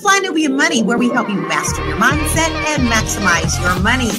Fly Nubian Money, where we help you master your mindset and maximize your money.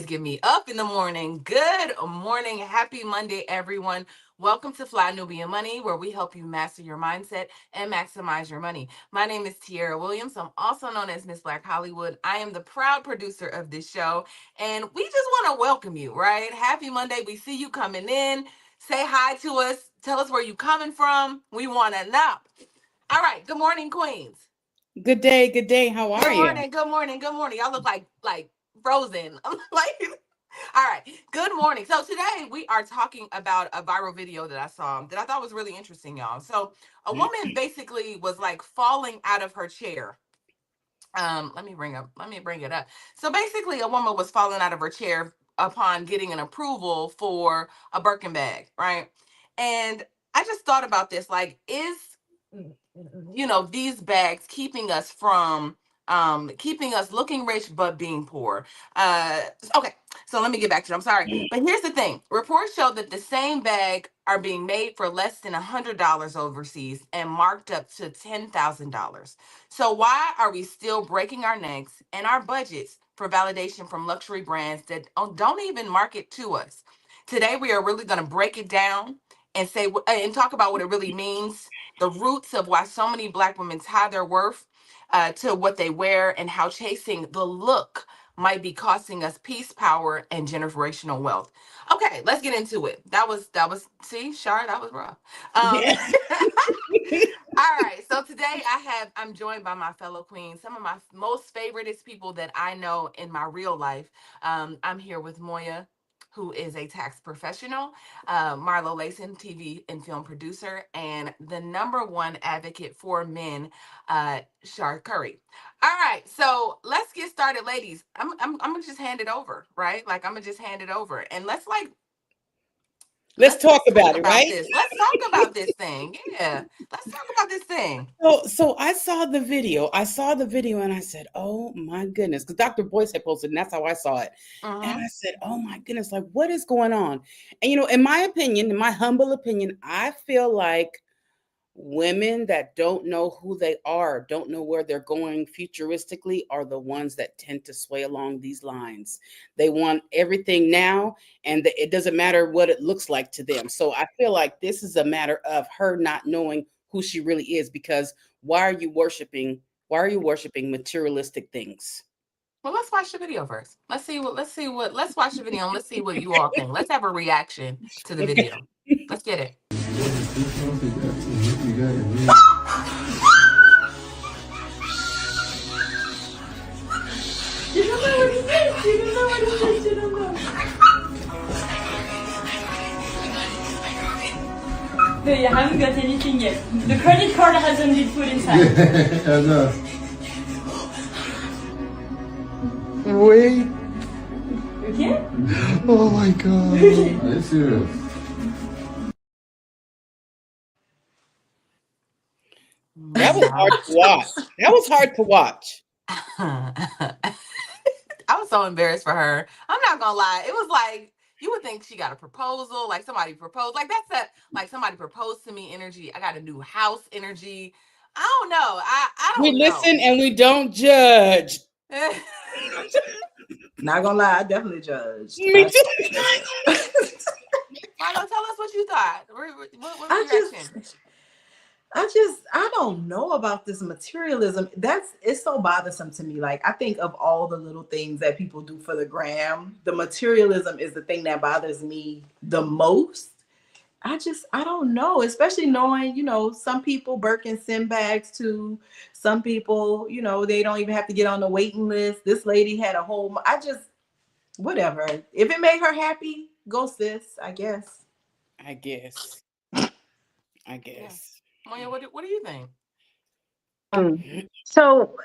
Get me up in the morning. Good morning. Happy Monday, everyone. Welcome to Fly Nubian Money, where we help you master your mindset and maximize your money. My name is Tiara Williams. I'm also known as Miss Black Hollywood. I am the proud producer of this show, and we just want to welcome you, right? Happy Monday. We see you coming in. Say hi to us. Tell us where you coming from. We want to know. All right. Good morning, Queens. Good day. Good day. How are you? Good morning. Y'all look like frozen. I'm like, all right. Good morning. So today we are talking about a viral video that I saw that I thought was really interesting, y'all. So a woman basically was like falling out of her chair. Let me bring it up. So basically a woman was falling out of her chair upon getting an approval for a Birkin bag, right? And I just thought about this, like, is these bags keeping us from keeping us looking rich but being poor? Okay, so let me get back to it. I'm sorry, but here's the thing. Reports show that the same bag are being made for less than $100 overseas and marked up to $10,000. So why are we still breaking our necks and our budgets for validation from luxury brands that don't even market to us? Today we are really going to break it down and say and talk about what it really means, the roots of why so many Black women tie their worth to what they wear, and how chasing the look might be costing us peace, power, and generational wealth. Okay, let's get into it. That was see, Shar, that was rough. All right, so today I'm joined by my fellow queens, some of my most favoriteest people that I know in my real life. I'm here with Moya, who is a tax professional, Marlo Layson, TV and film producer, and the #1 advocate for men, Shar Curry. All right, so let's get started, ladies. I'm gonna just hand it over, right? Like, I'm gonna just hand it over, and let's talk about it, right? Let's talk about this thing. Yeah, let's talk about this thing. So I saw the video. And I said, "Oh my goodness!" Because Dr. Boyce had posted, and that's how I saw it. And I said, "Oh my goodness! Like, what is going on?" And in my opinion, in my humble opinion, I feel like women that don't know who they are, don't know where they're going futuristically, are the ones that tend to sway along these lines. They want everything now, and it doesn't matter what it looks like to them. So I feel like this is a matter of her not knowing who she really is, because why are you worshiping materialistic things? Well, let's watch the video first. Let's watch the video and let's see what you all think. Let's have a reaction to the video. Let's get it. You don't know what it is. You don't know. No, you haven't got anything yet. The credit card hasn't been put inside. I know. Wait. Okay? Oh my god. Are you serious? That was hard to watch. I was so embarrassed for her. I'm not gonna lie. It was like, you would think she got a proposal, like somebody proposed. Like, that's like somebody proposed to me energy. I got a new house energy. I don't know. I don't know. We listen and we don't judge. Not gonna lie, I definitely judged. Me too. Milo, tell us what you thought. What was I your reaction? I don't know about this materialism. It's so bothersome to me. Like, I think of all the little things that people do for the gram, the materialism is the thing that bothers me the most. I don't know, especially knowing, some people Birkin send bags to, some people, they don't even have to get on the waiting list. This lady had a whole, whatever. If it made her happy, go sis, I guess. I guess. Yeah. Moya, what do you think? So,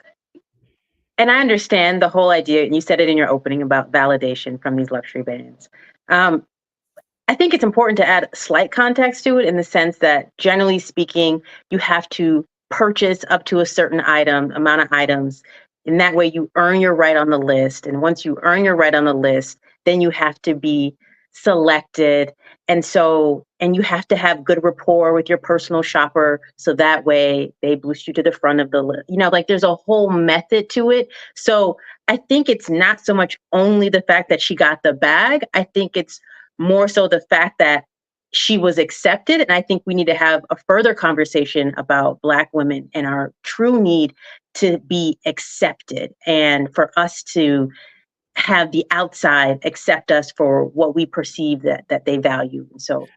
and I understand the whole idea, and you said it in your opening about validation from these luxury brands. I think it's important to add slight context to it in the sense that, generally speaking, you have to purchase up to a certain amount of items. And that way you earn your right on the list. And once you earn your right on the list, then you have to be selected. And you have to have good rapport with your personal shopper. So that way they boost you to the front of the list. Like there's a whole method to it. So I think it's not so much only the fact that she got the bag. I think it's more so the fact that she was accepted. And I think we need to have a further conversation about Black women and our true need to be accepted and for us to have the outside accept us for what we perceive that they value. And so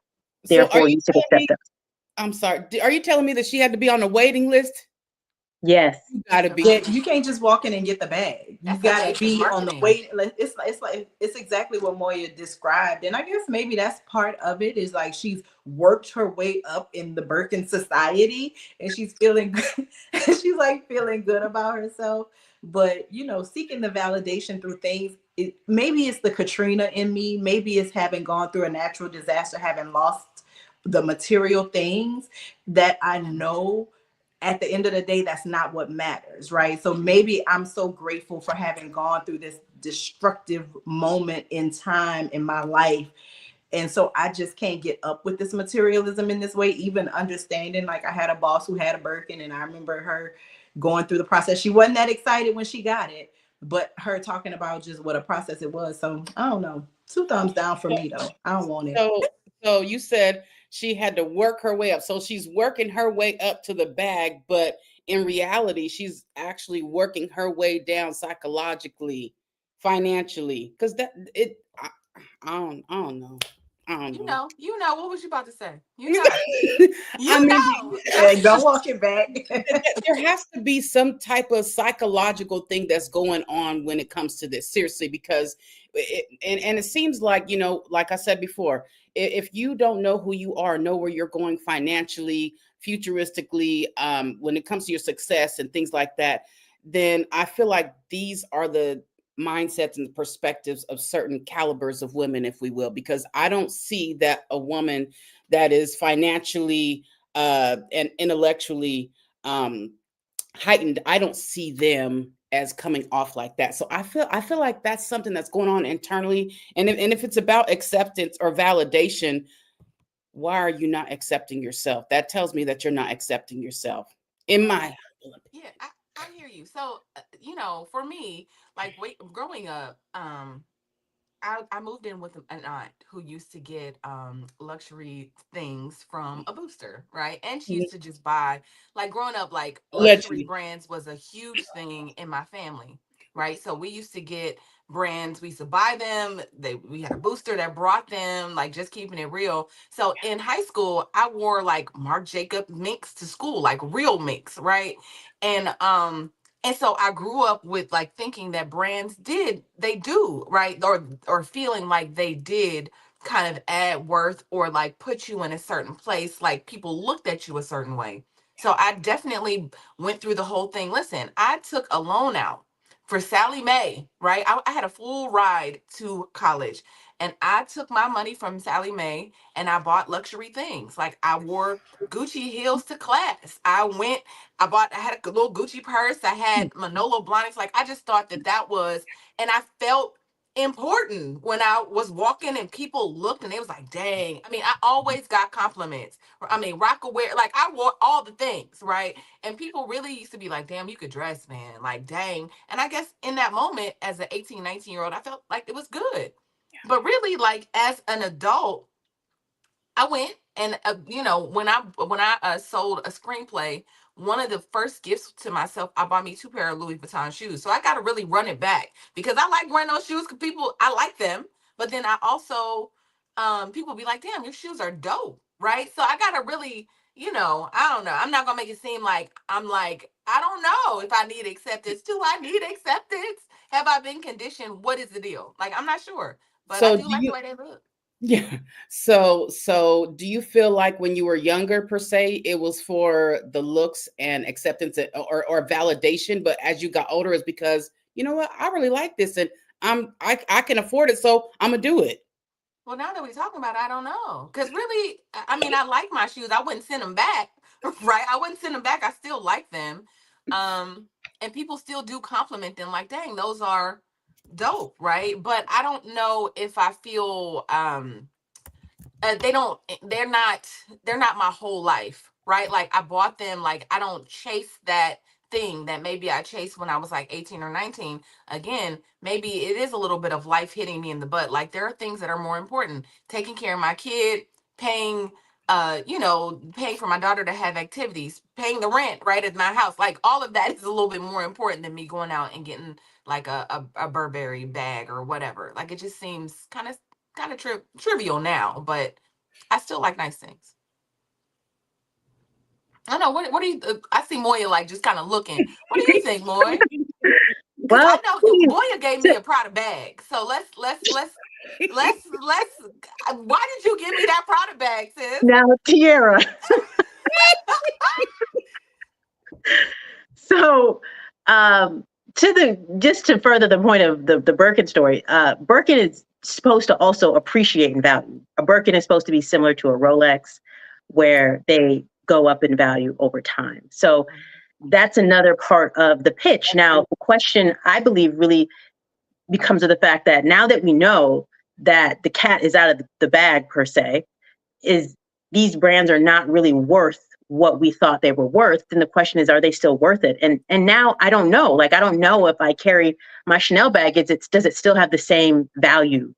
So are therefore you you should telling me, accept us. I'm sorry, are you telling me that she had to be on the waiting list? Yes. You gotta be. Yeah, you can't just walk in and get the bag. You gotta be on the wait. It's exactly what Moya described, and I guess maybe that's part of it. Is like she's worked her way up in the Birkin society, and she's feeling good. She's like feeling good about herself. But seeking the validation through things. Maybe it's the Katrina in me. Maybe it's having gone through a natural disaster, having lost the material things that I know. At the end of the day, that's not what matters, right? So maybe I'm so grateful for having gone through this destructive moment in time in my life. And so I just can't get up with this materialism in this way, even understanding, like I had a boss who had a Birkin and I remember her going through the process. She wasn't that excited when she got it, but her talking about just what a process it was. So I don't know. 2 thumbs down for me though. I don't want it. So you said she had to work her way up. So she's working her way up to the bag, but in reality, she's actually working her way down psychologically, financially. Because I don't know. I don't know. What was you about to say? Don't walk it back. There has to be some type of psychological thing that's going on when it comes to this, seriously, because it seems like, like I said before, if you don't know who you are, know where you're going financially, futuristically, when it comes to your success and things like that, then I feel like these are the mindsets and perspectives of certain calibers of women, if we will, because I don't see that a woman that is financially and intellectually heightened, I don't see them as coming off like that. So I feel like that's something that's going on internally. And if it's about acceptance or validation, why are you not accepting yourself? That tells me that you're not accepting yourself. In my Yeah, I hear you. So for me, like growing up, I moved in with an aunt who used to get luxury things from a booster, right? And she used to just buy, like growing up, like luxury brands was a huge thing in my family, right? So we used to get brands, we used to buy them. We had a booster that brought them, like just keeping it real. So in high school, I wore like Marc Jacob minks to school, like real minks, right? And so I grew up with like thinking that brands they do, right? Or feeling like they did kind of add worth or like put you in a certain place, like people looked at you a certain way. So I definitely went through the whole thing. Listen, I took a loan out for Sally Mae, right? I had a full ride to college and I took my money from Sally Mae and I bought luxury things. Like I wore Gucci heels to class. I had a little Gucci purse. I had Manolo Blahniks. Like I just thought that was, and I felt important when I was walking and people looked and they was like, dang. I mean, I always got compliments. I mean, Rockaware, like I wore all the things, right? And people really used to be like, damn, you could dress, man. Like, dang. And I guess in that moment, as an 18, 19-year-old, I felt like it was good. But really, like as an adult, I went and when I sold a screenplay, one of the first gifts to myself, I bought me 2 pair of Louis Vuitton shoes. So I got to really run it back because I like wearing those shoes because people, I like them. But then I also, people be like, damn, your shoes are dope, right? So I got to really, I don't know. I'm not gonna make it seem like I'm like, I don't know if I need acceptance. Do I need acceptance? Have I been conditioned? What is the deal? Like, I'm not sure, but I So do like the way they look. yeah. So do you feel like when you were younger, per se, it was for the looks and acceptance or validation, but as you got older, it's because, you know what, I really like this and I can afford it, so I'm gonna do it. Well, now that we're talking about it, I don't know. Because really, I mean, I like my shoes. I wouldn't send them back, right? I wouldn't send them back. I still like them. And people still do compliment them like, dang, those are dope, right? But I don't know if I feel they're not my whole life, right? Like I bought them, like I don't chase that thing that maybe I chased when I was like 18 or 19. Again, maybe it is a little bit of life hitting me in the butt. Like there are things that are more important. Taking care of my kid, paying paying for my daughter to have activities, paying the rent right at my house. Like all of that is a little bit more important than me going out and getting like a Burberry bag or whatever. Like it just seems kind of trivial now, but I still like nice things. I don't know. What do you? I see Moya like just kind of looking. What do you think, Moy? Because I Well, know Moya gave me a Prada bag, so let's. Why did you give me that Prada bag, sis? now, Tiara. So, just to further the point of the Birkin story, Birkin is supposed to also appreciate in value. A Birkin is supposed to be similar to a Rolex, where they go up in value over time. So that's another part of the pitch. Now, the question I believe really becomes of the fact that now that we know that the cat is out of the bag per se, is these brands are not really worth what we thought they were worth. Then the question is, are they still worth it? And now I don't know. Like I don't know if I carry my Chanel bag, does it still have the same value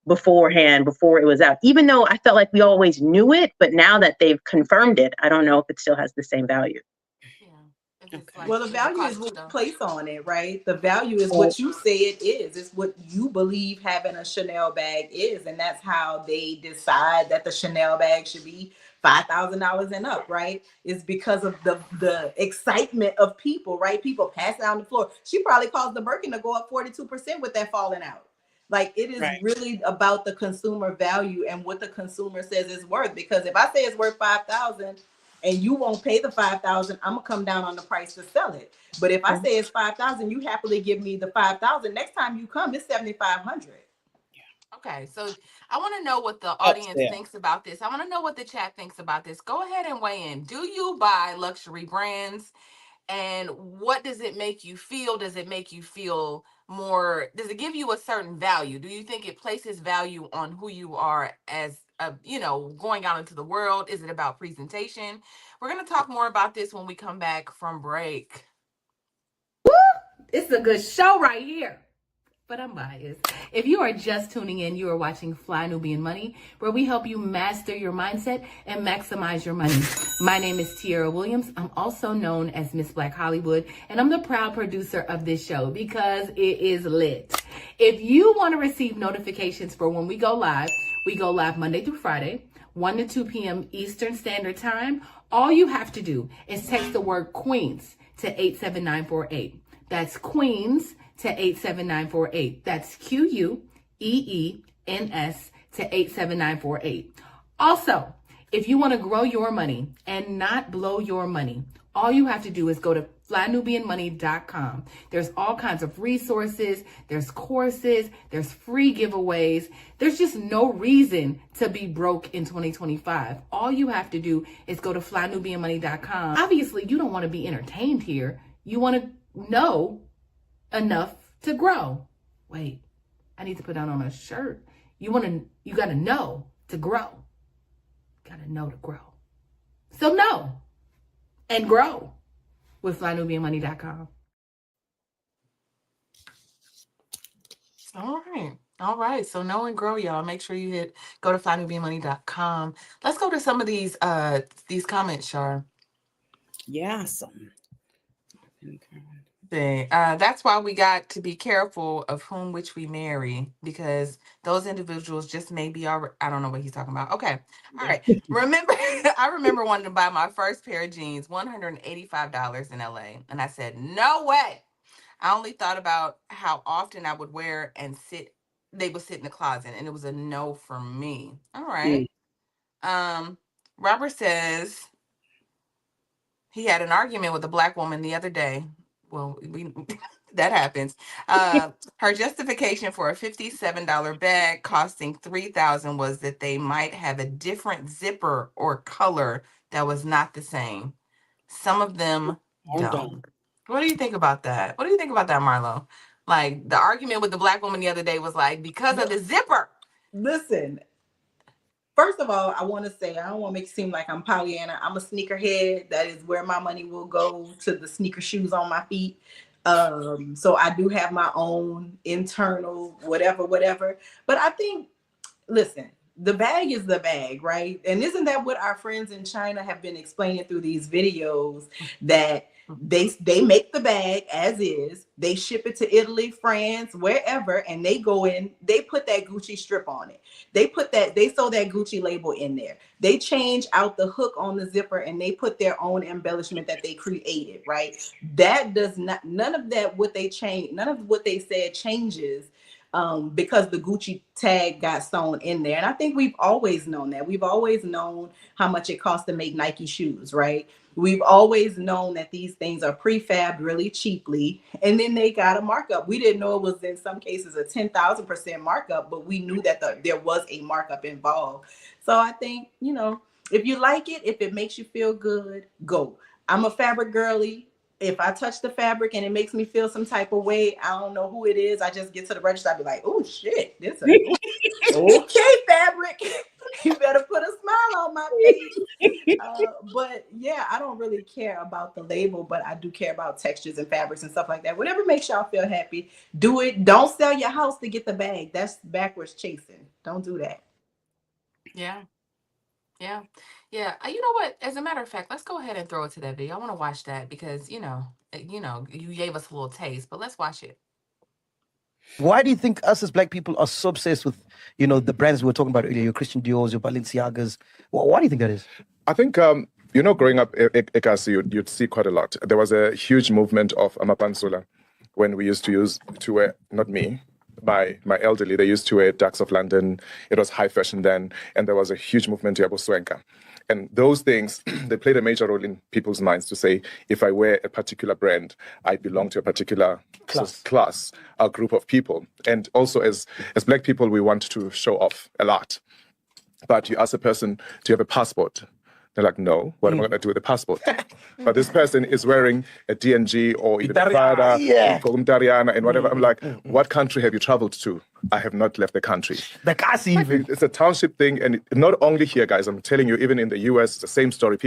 beforehand, before it was out? Even though I felt like we always knew it, but now that they've confirmed it, I don't know if it still has the same value. Well, the value is what you place on it, right? The value is what you say it is. It's what you believe having a Chanel bag is. And that's how they decide that the Chanel bag should be $5,000 and up, right? It's because of the excitement of people, right? People pass it on the floor. She probably caused the Birkin to go up 42% with that falling out. Like it is really about the consumer value and what the consumer says it's worth. Because if I say it's worth 5,000 and you won't pay the 5,000, I'm gonna come down on the price to sell it. But if I say it's 5,000, you happily give me the 5,000. Next time you come, it's 7,500. Okay, so I want to know what the audience thinks about this. I want to know what the chat thinks about this. Go ahead and weigh in. Do you buy luxury brands? And what does it make you feel? Does it make you feel more? Does it give you a certain value? Do you think it places value on who you are as going out into the world? Is it about presentation? We're going to talk more about this when we come back from break. Woo! It's a good show right here. But I'm biased. If you are just tuning in, you are watching Fly Nubian Money, where we help you master your mindset and maximize your money. My name is Tiara Williams. I'm also known as Miss Black Hollywood, and I'm the proud producer of this show because it is lit. If you want to receive notifications for when we go live Monday through Friday, 1 to 2 p.m. Eastern Standard Time. All you have to do is text the word Queens to 87948. That's Queens to 87948. That's QUEENS to 87948. Also, if you want to grow your money and not blow your money, all you have to do is go to flynubianmoney.com. There's all kinds of resources, there's courses, there's free giveaways. There's just no reason to be broke in 2025. All you have to do is go to flynubianmoney.com. Obviously, you don't want to be entertained here. You want to know enough to grow. Wait, I need to put that on a shirt. You got to know to grow. Got to know to grow. So know and grow with flynubianmoney.com. All right. So know and grow, y'all. Make sure you go to flynubianmoney.com. Let's go to some of these comments, Shar. Yeah. That's why we got to be careful of whom which we marry, because those individuals just may be already. I don't know what he's talking about. Okay. All right. I remember wanting to buy my first pair of jeans, $185 in LA. And I said, no way. I only thought about how often I would wear and they would sit in the closet, and it was a no for me. All right. Robert says he had an argument with a Black woman the other day. Well, that happens. Her justification for a $57 bag costing $3,000 was that they might have a different zipper or color that was not the same. Some of them don't. What do you think about that? What do you think about that, Marlo? Like, the argument with the Black woman the other day was like, because of the zipper. Listen, first of all, I want to say, I don't want to make it seem like I'm Pollyanna. I'm a sneakerhead. That is where my money will go, to the sneaker shoes on my feet. So I do have my own internal whatever. But I think, listen, the bag is the bag, right? And isn't that what our friends in China have been explaining through these videos, that they make the bag as is, they ship it to Italy, France, wherever, and they go in, they put that Gucci strip on it. They sew that Gucci label in there. They change out the hook on the zipper, and they put their own embellishment that they created, right? That does not, none of what they said changes because the Gucci tag got sewn in there. And I think we've always known that. We've always known how much it costs to make Nike shoes, right? We've always known that these things are prefabbed really cheaply, and then they got a markup. We didn't know it was, in some cases, a 10,000% markup, but we knew that there was a markup involved. So I think, if you like it, if it makes you feel good, go. I'm a fabric girly. If I touch the fabric and it makes me feel some type of way, I don't know who it is. I just get to the register. I be like, oh shit, this is okay fabric. You better put a smile on my face. But yeah, I don't really care about the label, but I do care about textures and fabrics and stuff like that. Whatever makes y'all feel happy, do it. Don't sell your house to get the bag. That's backwards chasing. Don't do that. Yeah. You know what? As a matter of fact, let's go ahead and throw it to that video. I want to watch that because, you gave us a little taste, but let's watch it. Why do you think us as Black people are so obsessed with, the brands we were talking about earlier, your Christian Dior's, your Balenciagas? Why do you think that is? I think, growing up, you'd see quite a lot. There was a huge movement of amapansula when we used to wear, not me, my elderly, they used to wear Ducks of London. It was high fashion then. And there was a huge movement to Yaboswenka. And those things, they played a major role in people's minds to say, if I wear a particular brand, I belong to a particular class, a group of people. And also as Black people, we want to show off a lot. But you ask a person, do you have a passport? They're like, no, what am I going to do with a passport? But this person is wearing a DNG or even Prada, Dariana, and whatever. I'm like, what country have you traveled to? I have not left the country. It's a township thing. And not only here, guys, I'm telling you, even in the US, it's the same story.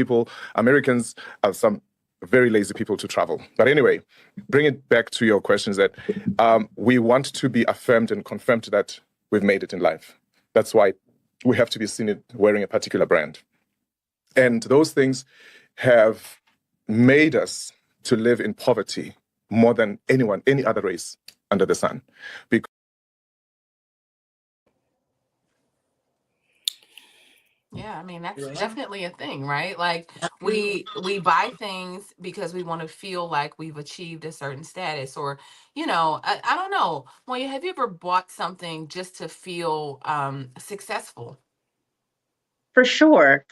Americans are some very lazy people to travel. But anyway, bring it back to your questions that we want to be affirmed and confirmed that we've made it in life. That's why we have to be seen wearing a particular brand. And those things have made us to live in poverty more than any other race under the sun. Yeah, I mean, that's definitely a thing, right? Like we buy things because we want to feel like we've achieved a certain status, or, I don't know. Moya, have you ever bought something just to feel successful? For sure.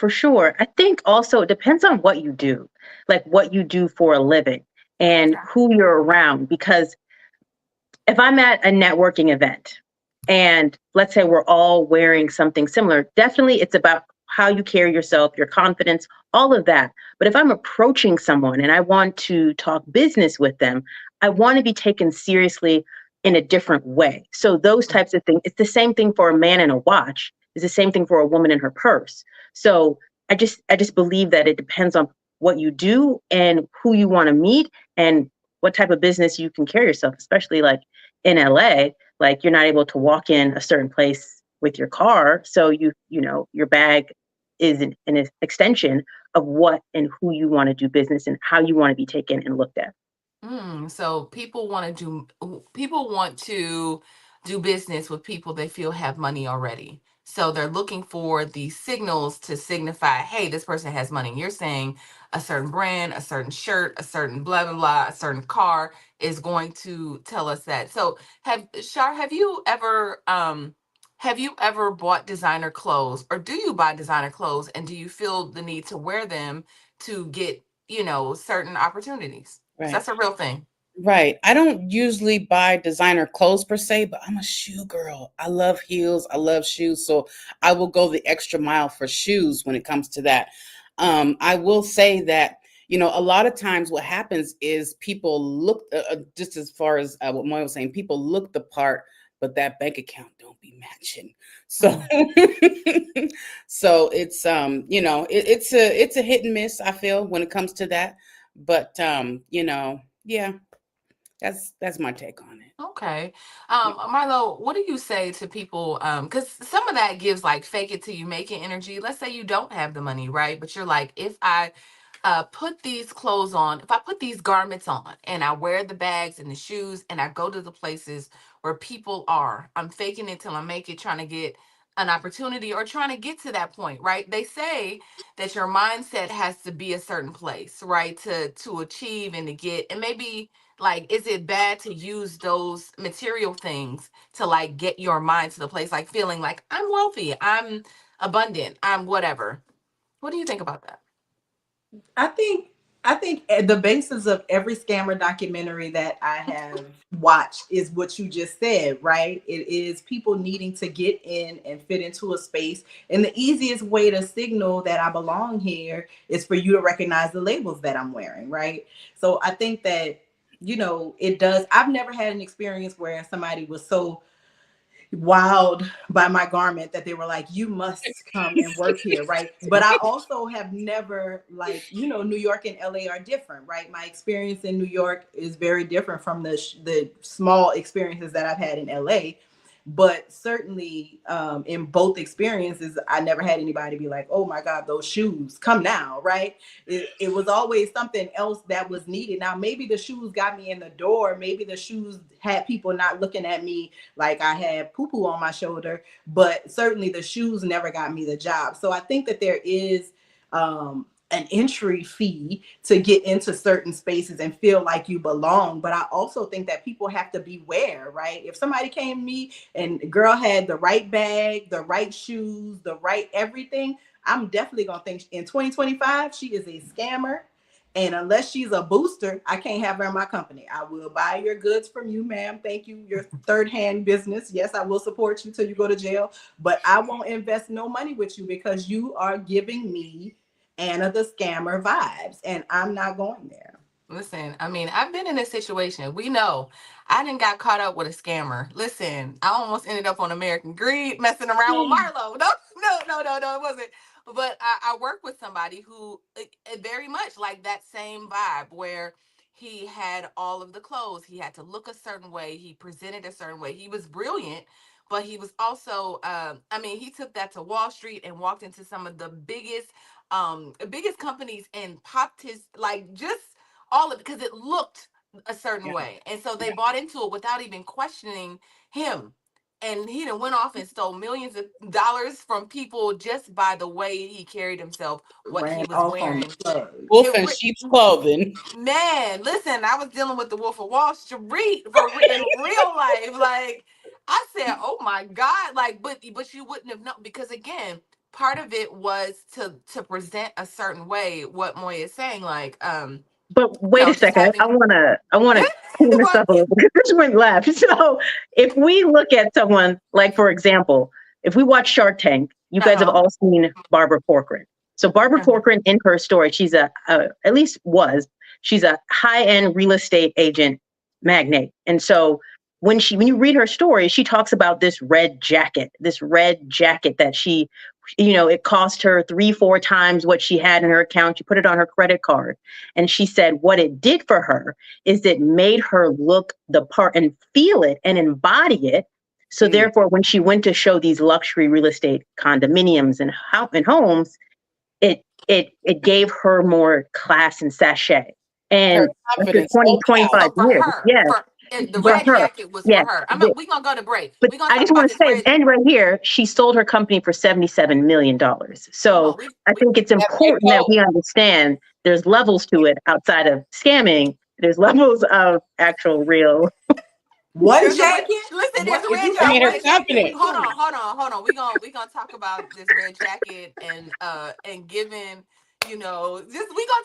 I think also it depends on what you do, like what you do for a living and who you're around. Because if I'm at a networking event and let's say we're all wearing something similar, definitely it's about how you carry yourself, your confidence, all of that. But if I'm approaching someone and I want to talk business with them, I want to be taken seriously in a different way. So those types of things, it's the same thing for a man in a watch. It's the same thing for a woman in her purse. So I just believe that it depends on what you do and who you want to meet and what type of business you can carry yourself, especially like in LA, like you're not able to walk in a certain place with your car. So you know, your bag is an extension of what and who you want to do business and how you want to be taken and looked at. So people want to do business with people they feel have money already. So they're looking for the signals to signify, hey, this person has money. You're saying a certain brand, a certain shirt, a certain blah blah blah, a certain car is going to tell us that. So have you ever bought designer clothes, or do you buy designer clothes, and do you feel the need to wear them to get, certain opportunities? Right. That's a real thing. Right. I don't usually buy designer clothes per se, but I'm a shoe girl. I love heels. I love shoes. So I will go the extra mile for shoes when it comes to that. I will say that, a lot of times what happens is people look, just as far as what Moya was saying, people look the part, but that bank account don't be matching. So, so it's, it's a hit and miss, I feel, when it comes to that. But, yeah. That's my take on it. Okay. Marlo, what do you say to people? Because some of that gives like fake it till you make it energy. Let's say you don't have the money, right? But you're like, if I put these clothes on, if I put these garments on and I wear the bags and the shoes and I go to the places where people are, I'm faking it till I make it, trying to get an opportunity or trying to get to that point, right? They say that your mindset has to be a certain place, right? To achieve and to get, and maybe like, is it bad to use those material things to like get your mind to the place, like feeling like I'm wealthy, I'm abundant, I'm whatever? What do you think about that? I think at the basis of every scammer documentary that I have watched is what you just said, right? It is people needing to get in and fit into a space. And the easiest way to signal that I belong here is for you to recognize the labels that I'm wearing, right? So I think that, it does. I've never had an experience where somebody was so wowed by my garment that they were like, you must come and work here, right? But I also have never, like, New York and LA are different, right? My experience in New York is very different from the small experiences that I've had in LA. But certainly in both experiences, I never had anybody be like, oh my God, those shoes, come now, right? It was always something else that was needed. Now, maybe the shoes got me in the door. Maybe the shoes had people not looking at me like I had poo-poo on my shoulder, but certainly the shoes never got me the job. So I think that there is an entry fee to get into certain spaces and feel like you belong. But I also think that people have to beware, right? If somebody came to me and the girl had the right bag, the right shoes, the right everything, I'm definitely going to think in 2025, she is a scammer. And unless she's a booster, I can't have her in my company. I will buy your goods from you, ma'am. Thank you. Your third-hand business. Yes, I will support you till you go to jail. But I won't invest no money with you because you are giving me Anna the scammer vibes, and I'm not going there. Listen, I mean, I've been in this situation. We know I didn't got caught up with a scammer. Listen, I almost ended up on American Greed messing around with Marlo. No, it wasn't. But I worked with somebody who very much like that same vibe where he had all of the clothes. He had to look a certain way. He presented a certain way. He was brilliant, but he was also, he took that to Wall Street and walked into some of the biggest companies and popped his, like, just all of it because it looked a certain way. And so they bought into it without even questioning him. And he done went off and stole millions of dollars from people just by the way he carried himself, what he was wearing. Wolf in sheep's clothing. Man, listen, I was dealing with the Wolf of Wall Street in real life. Like, I said, oh my God, like, but you wouldn't have known, because again, part of it was to present a certain way, what Moya is saying, like, but wait a second, I wanna clean this up a little because this went left. So if we look at someone like, for example, if we watch Shark Tank, you guys have all seen Barbara Corcoran. So Barbara Corcoran, in her story, she's she's a high-end real estate agent magnate. And so when you read her story, she talks about this red jacket that she, it cost her 3-4 times what she had in her account. She put it on her credit card. And she said what it did for her is it made her look the part and feel it and embody it. So therefore, when she went to show these luxury real estate condominiums and homes, it gave her more class and sachet. And after 20, 25 for years, her, yes, the for red her, jacket was yes. for her. We're gonna go to break. But We're gonna I talk just about want to this say, red. and right here, she sold her company for $77 million. So I think it's important that we understand there's levels to it outside of scamming. There's levels of actual real. One jacket. Listen, What, there's a red jacket. Hold on. We're gonna talk about this red jacket and giving, we gonna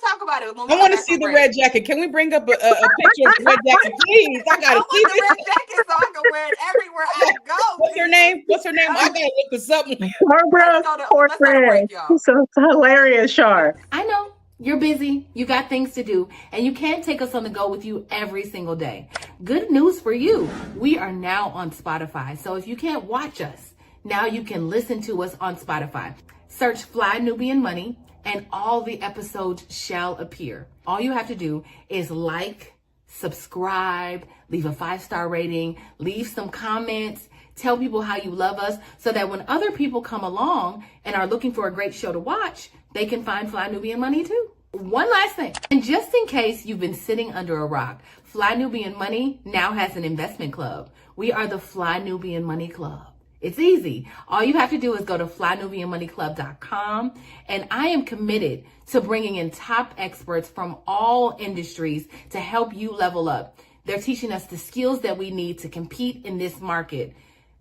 talk about it when we I come want to back see from the break. red jacket. Can we bring up a picture of the red jacket, please? I gotta see the red jacket so I can wear it everywhere I go. What's her name? I gotta look this up. Barbara Corcoran. So it's hilarious, Char. I know you're busy, you got things to do, and you can't take us on the go with you every single day. Good news for you. We are now on Spotify. So if you can't watch us, now you can listen to us on Spotify. Search Fly Nubian Money and all the episodes shall appear. All you have to do is subscribe, leave a 5-star rating, leave some comments, tell people how you love us so that when other people come along and are looking for a great show to watch, they can find Fly Nubian Money too. One last thing, and just in case you've been sitting under a rock, Fly Nubian Money now has an investment club. We are the Fly Nubian Money Club. It's easy. All you have to do is go to flynubianmoneyclub.com, and I am committed to bringing in top experts from all industries to help you level up. They're teaching us the skills that we need to compete in this market.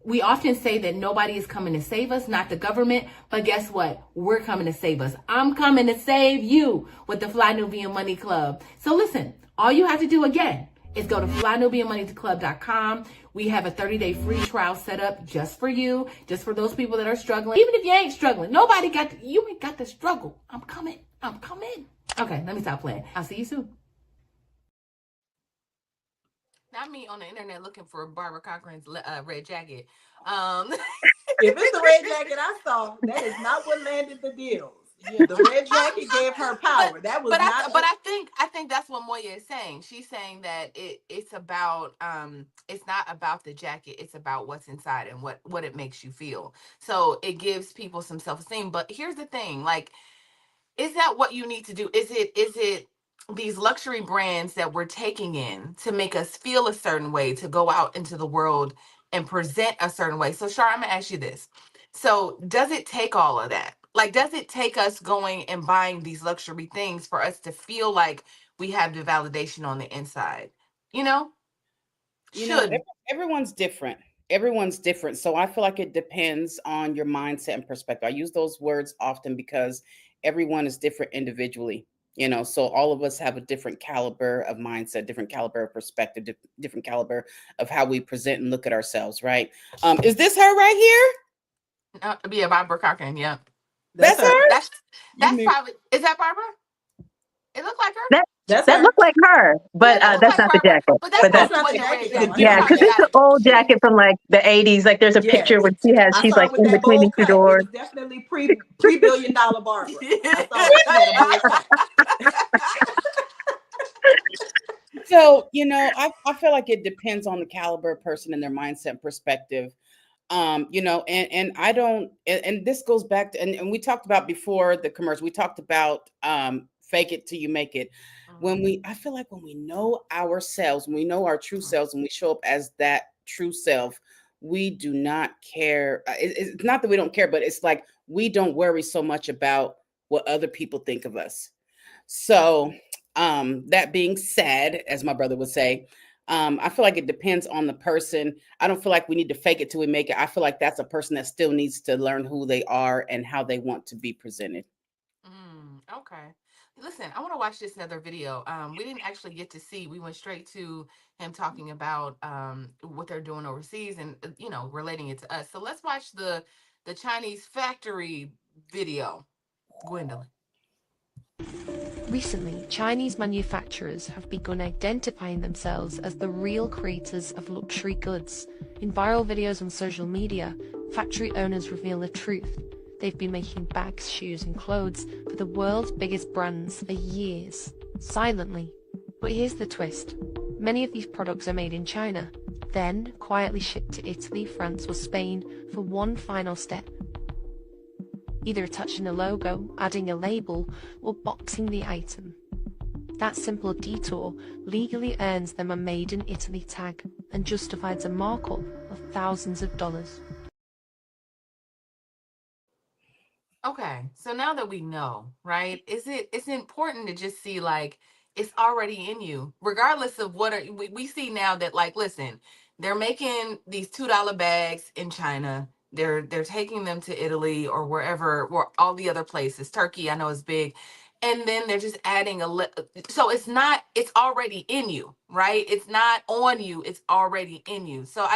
We often say that nobody is coming to save us, not the government, but guess what? We're coming to save us. I'm coming to save you with the Fly Nubian Money Club. So listen, all you have to do again is go to flynubianmoneyclub.com. We have a 30-day free trial set up just for you, just for those people that are struggling. Even if you ain't struggling, you ain't got to struggle. I'm coming. Okay, let me stop playing. I'll see you soon. Not me on the internet looking for Barbara Cochran's red jacket. If it's the red jacket I saw, that is not what landed the deals. Yeah, the red jacket gave her power. I think that's what Moya is saying. She's saying that it's about it's not about the jacket, it's about what's inside and what it makes you feel. So it gives people some self-esteem. But here's the thing, like, is that what you need to do? Is it these luxury brands that we're taking in to make us feel a certain way, to go out into the world and present a certain way? So Shar, I'm gonna ask you this. So does it take all of that? Like, does it take us going and buying these luxury things for us to feel like we have the validation on the inside? Everyone's different. Everyone's different. So I feel like it depends on your mindset and perspective. I use those words often because everyone is different individually. So all of us have a different caliber of mindset, different caliber of perspective, different caliber of how we present and look at ourselves, right? Is this her right here? Yeah, Barbara Cochran, yeah. That's her? That's probably, is that Barbara? It looked like her. That looked like her, but that's not the jacket. But that's not the jacket. Yeah, because it's an old jacket from like the 80s. Like there's a picture where she's like in between these two doors. It was definitely $3 billion Barbara. I saw So, I feel like it depends on the caliber of person and their mindset and perspective. And I don't, and this goes back to, and we talked about before the commercial, we talked about fake it till you make it. I feel like when we know ourselves, when we know our true selves, and we show up as that true self, we do not care. It's not that we don't care, but it's like we don't worry so much about what other people think of us. So that being said, as my brother would say, I feel like it depends on the person. I don't feel like we need to fake it till we make it. I feel like that's a person that still needs to learn who they are and how they want to be presented. Okay. Listen, I want to watch this other video. We didn't actually get to see. We went straight to him talking about what they're doing overseas and relating it to us. So let's watch the Chinese factory video. Gwendolyn. Recently, Chinese manufacturers have begun identifying themselves as the real creators of luxury goods. In viral videos on social media, factory owners reveal the truth. They've been making bags, shoes, and clothes for the world's biggest brands for years, silently. But here's the twist. Many of these products are made in China, then quietly shipped to Italy, France, or Spain for one final step. Either attaching a logo, adding a label, or boxing the item. That simple detour legally earns them a Made in Italy tag and justifies a markup of thousands of dollars. Okay, so now that we know, right? It's important to just see like it's already in you, regardless of what we see now that like listen, they're making these $2 bags in China. They're taking them to Italy or wherever, or all the other places. Turkey, I know is big. And then they're just adding so it's already in you, right? It's not on you, it's already in you. So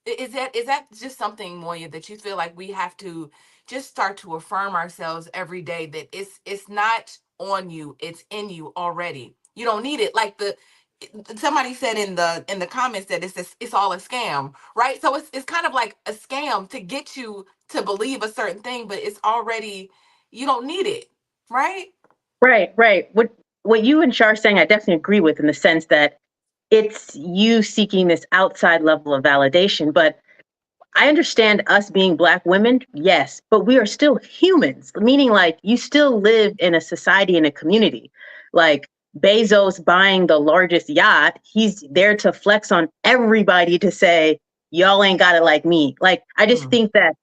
is that just something, Moya, that you feel like we have to just start to affirm ourselves every day that it's not on you, it's in you already. You don't need it. Like somebody said in the comments that it's all a scam, right? So it's kind of like a scam to get you to believe a certain thing, but it's already, you don't need it, right? Right, right. What you and Shar are saying, I definitely agree with in the sense that it's you seeking this outside level of validation. But I understand us being Black women, yes, but we are still humans, meaning like you still live in a society and a community. Like Bezos buying the largest yacht, he's there to flex on everybody to say, y'all ain't got it like me. Like, I just think that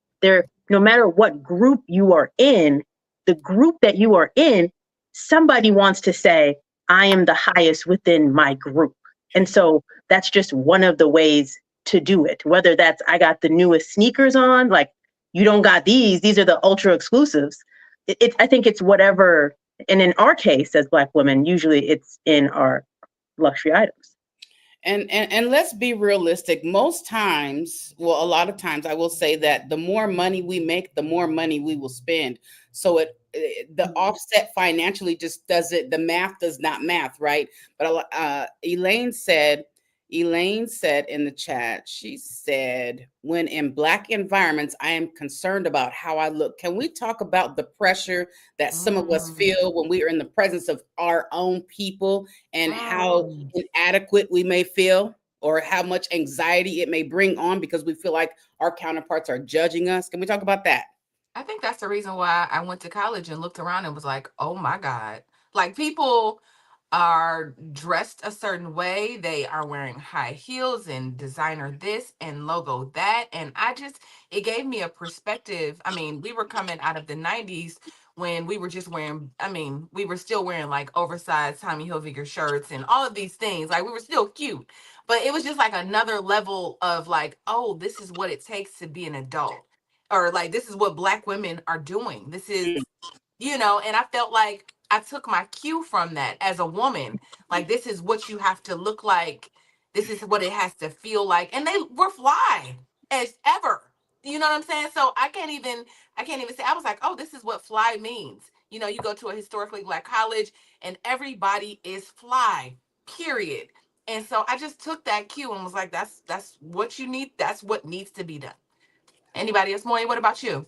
no matter what group you are in, the group that you are in, somebody wants to say, I am the highest within my group. And so that's just one of the ways to do it. Whether that's I got the newest sneakers on, like you don't got these are the ultra exclusives. I think it's whatever. And in our case, as Black women, usually it's in our luxury items. And let's be realistic. Most times, well, a lot of times, I will say that the more money we make, the more money we will spend. So the offset financially just doesn't. The math does not math, right? But Elaine said in the chat, she said, when in Black environments, I am concerned about how I look. Can we talk about the pressure that some of us feel when we are in the presence of our own people and how inadequate we may feel or how much anxiety it may bring on because we feel like our counterparts are judging us? Can we talk about that? I think that's the reason why I went to college and looked around and was like, oh my God. Like people are dressed a certain way. They are wearing high heels and designer this and logo that. And it gave me a perspective. I mean, we were coming out of the 90s when we were just wearing, we were still wearing like oversized Tommy Hilfiger shirts and all of these things. Like we were still cute, but it was just like another level of like, oh, this is what it takes to be an adult. Or like, this is what Black women are doing. This is, and I felt like I took my cue from that as a woman. Like, this is what you have to look like. This is what it has to feel like. And they were fly as ever. You know what I'm saying? So I can't even say, I was like, oh, this is what fly means. You go to a historically Black college and everybody is fly, period. And so I just took that cue and was like, that's what you need. That's what needs to be done. Anybody else, Moya? What about you?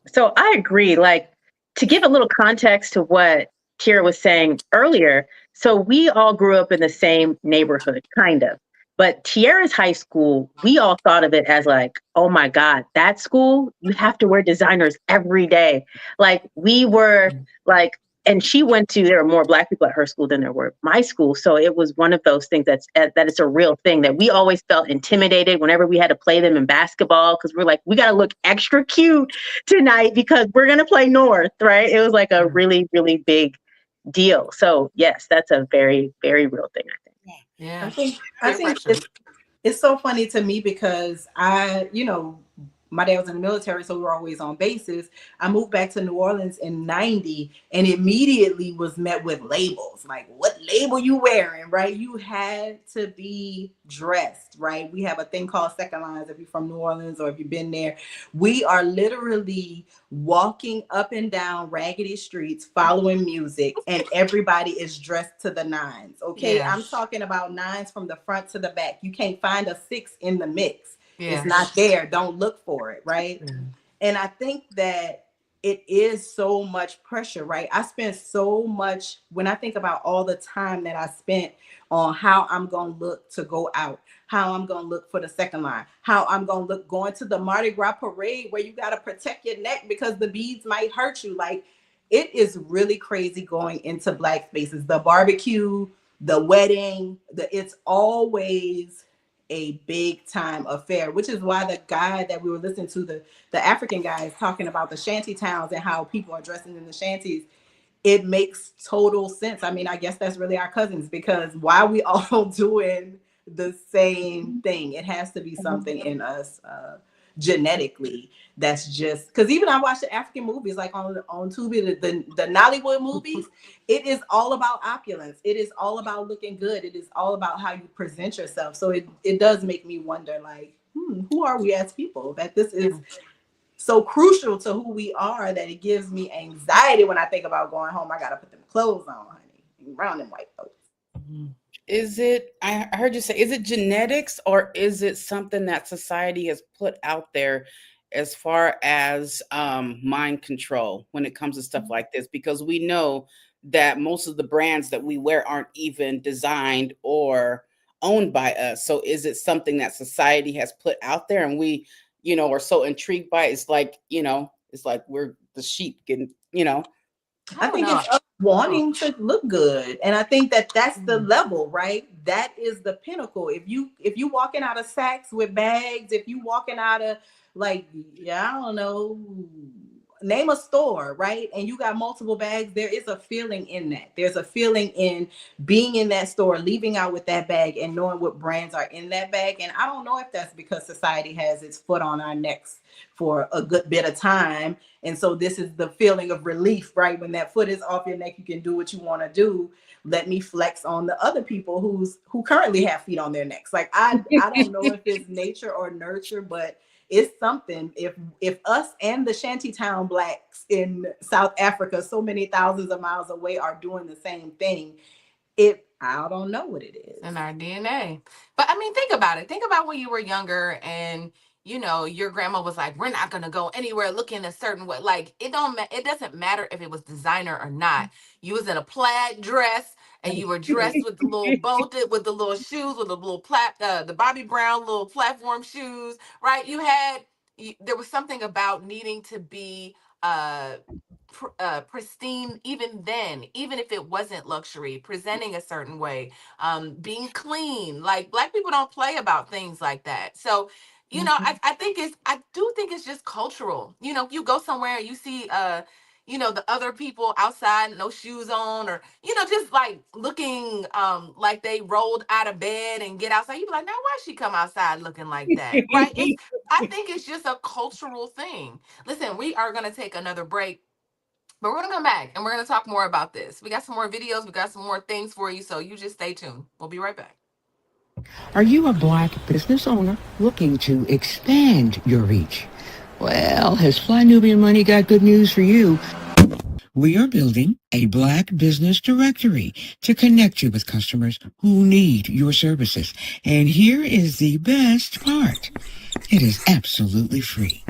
So I agree. Like, to give a little context to what Kira was saying earlier, so we all grew up in the same neighborhood, kind of. But Tierra's high school, we all thought of it as like, oh my God, that school, you have to wear designers every day. Like we were like, and she went to, there were more Black people at her school than there were at my school. So it was one of those things that it's a real thing that we always felt intimidated whenever we had to play them in basketball. Cause we're like, we got to look extra cute tonight because we're going to play North, right? It was like a really, really big deal. So yes, that's a very, very real thing, I think. Yeah. I think it's so funny to me because my dad was in the military, so we were always on bases. I moved back to New Orleans in 90 and immediately was met with labels. Like, what label you wearing, right? You had to be dressed, right? We have a thing called second lines if you're from New Orleans or if you've been there. We are literally walking up and down raggedy streets following music, and everybody is dressed to the nines. Okay, Yeah. I'm talking about nines from the front to the back. You can't find a 6 in the mix. Yeah. It's not there. Don't look for it, right? And I think that it is so much pressure, right? I spent so much, when I think about all the time that I spent on how I'm going to look to go out, how I'm going to look for the second line, how I'm going to look going to the Mardi Gras parade where you got to protect your neck because the beads might hurt you. Like, it is really crazy going into Black spaces. The barbecue, the wedding, it's always a big time affair, which is why the guy that we were listening to, the African guy, is talking about the shanty towns and how people are dressing in the shanties. It makes total sense. I mean, I guess that's really our cousins, because why are we all doing the same thing? It has to be something in us genetically that's just, because even I watch the African movies like on Tubi, the Nollywood movies, it is all about opulence. It is all about looking good. It is all about how you present yourself. So it does make me wonder, like, who are we as people, that this is so crucial to who we are that it gives me anxiety when I think about going home. I gotta put them clothes on, honey, around them white folks. Is it, I heard you say, is it genetics or is it something that society has put out there as far as mind control when it comes to stuff like this? Because we know that most of the brands that we wear aren't even designed or owned by us. So is it something that society has put out there and we, are so intrigued by it? It's like, it's like we're the sheep getting, I think it's us wanting to look good, and I think that that's the level, right? That is the pinnacle. If you walking out of Saks with bags, if you walking out of, like, I don't know, name a store, right? And you got multiple bags, there is a feeling in that. There's a feeling in being in that store, leaving out with that bag and knowing what brands are in that bag. And I don't know if that's because society has its foot on our necks for a good bit of time. And so this is the feeling of relief, right? When that foot is off your neck, you can do what you want to do. Let me flex on the other people who currently have feet on their necks. Like, I don't know if it's nature or nurture, but it's something. If us and the shantytown Blacks in South Africa, so many thousands of miles away, are doing the same thing, I don't know what it is. In our DNA. But I mean, think about it. Think about when you were younger and your grandma was like, we're not going to go anywhere looking a certain way. Like, it doesn't matter if it was designer or not. You was in a plaid dress and you were dressed with the little boat, with the little shoes, with the little the Bobby Brown little platform shoes, right? There was something about needing to be pristine even then, even if it wasn't luxury, presenting a certain way, being clean. Like, Black people don't play about things like that. So I do think it's just cultural. You go somewhere and you see the other people outside, no shoes on, or just like looking like they rolled out of bed and get outside. You be like, now why she come outside looking like that? Right? I think it's just a cultural thing. Listen, we are gonna take another break. But we're going to come back and we're going to talk more about this. We got some more videos. We got some more things for you. So you just stay tuned. We'll be right back. Are you a Black business owner looking to expand your reach? Well, has Fly Nubian Money got good news for you? We are building a Black business directory to connect you with customers who need your services. And here is the best part. It is absolutely free.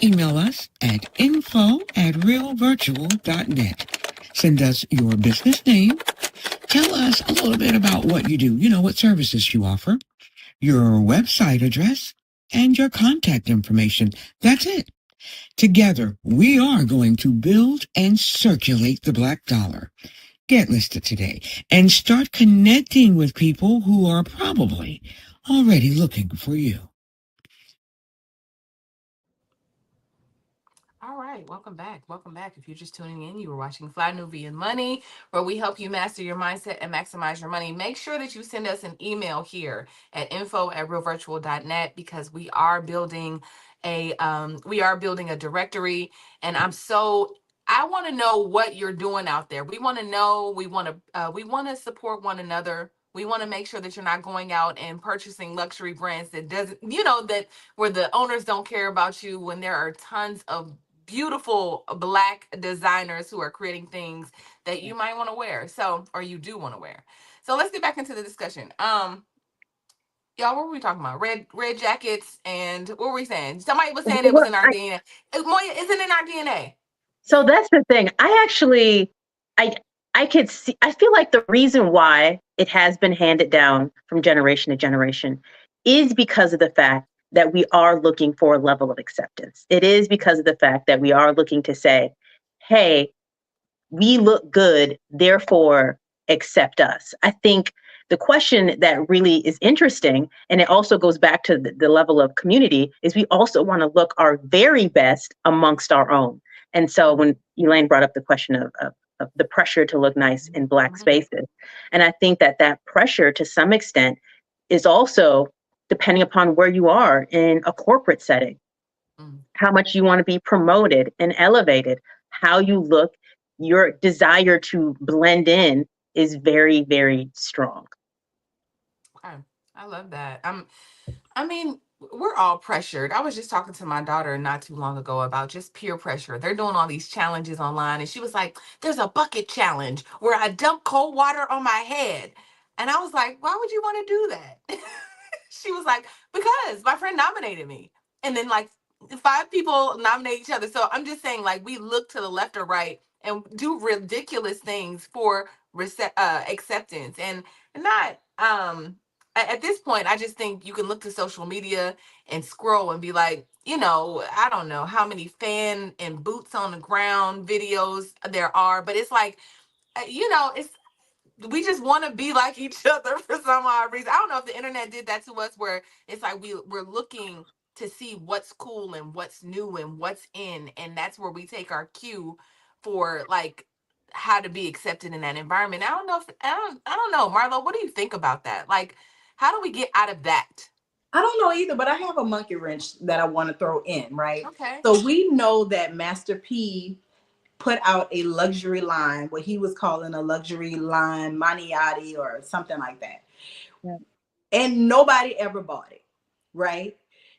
Email us at info@realvirtual.net. Send us your business name. Tell us a little bit about what you do, what services you offer, your website address, and your contact information. That's it. Together, we are going to build and circulate the Black dollar. Get listed today and start connecting with people who are probably already looking for you. All right, welcome back. Welcome back. If you're just tuning in, you were watching Fly Nubian Money, where we help you master your mindset and maximize your money. Make sure that you send us an email here at info@realvirtual.net, because we are building we are building a directory, and I want to know what you're doing out there. We want to know, we want to support one another. We want to make sure that you're not going out and purchasing luxury brands that doesn't, that where the owners don't care about you, when there are tons of beautiful Black designers who are creating things that you might want to wear. So, or you do want to wear. So let's get back into the discussion. Y'all, what were we talking about? Red jackets, and what were we saying? Somebody was saying it was in our DNA. Moya, isn't in our DNA. So that's the thing. I could see, I feel like the reason why it has been handed down from generation to generation is because of the fact that we are looking for a level of acceptance. It is because of the fact that we are looking to say, hey, we look good, therefore accept us. I think the question that really is interesting, and it also goes back to the level of community, is we also want to look our very best amongst our own. And so when Elaine brought up the question of the pressure to look nice in Black spaces, and I think that pressure to some extent is also depending upon where you are in a corporate setting, how much you want to be promoted and elevated, how you look, your desire to blend in is very, very strong. Okay. I love that. I mean, we're all pressured. I was just talking to my daughter not too long ago about just peer pressure. They're doing all these challenges online, and she was like, there's a bucket challenge where I dump cold water on my head. And I was like, why would you want to do that? She was like, because my friend nominated me. And then like 5 people nominate each other. So I'm just saying, like, we look to the left or right and do ridiculous things for acceptance, and not at this point. I just think you can look to social media and scroll and be like, I don't know how many fan and boots on the ground videos there are, but it's like, it's, we just want to be like each other for some odd reason. I don't know if the internet did that to us, where it's like we're looking to see what's cool and what's new and what's in, and that's where we take our cue for like how to be accepted in that environment. I don't know, Marlo, what do you think about that? Like, how do we get out of that? I don't know either, but I have a monkey wrench that I want to throw in, right? Okay. So we know that Master P put out a luxury line, what he was calling a luxury line, Maniati or something like that. Yeah. And nobody ever bought it, right?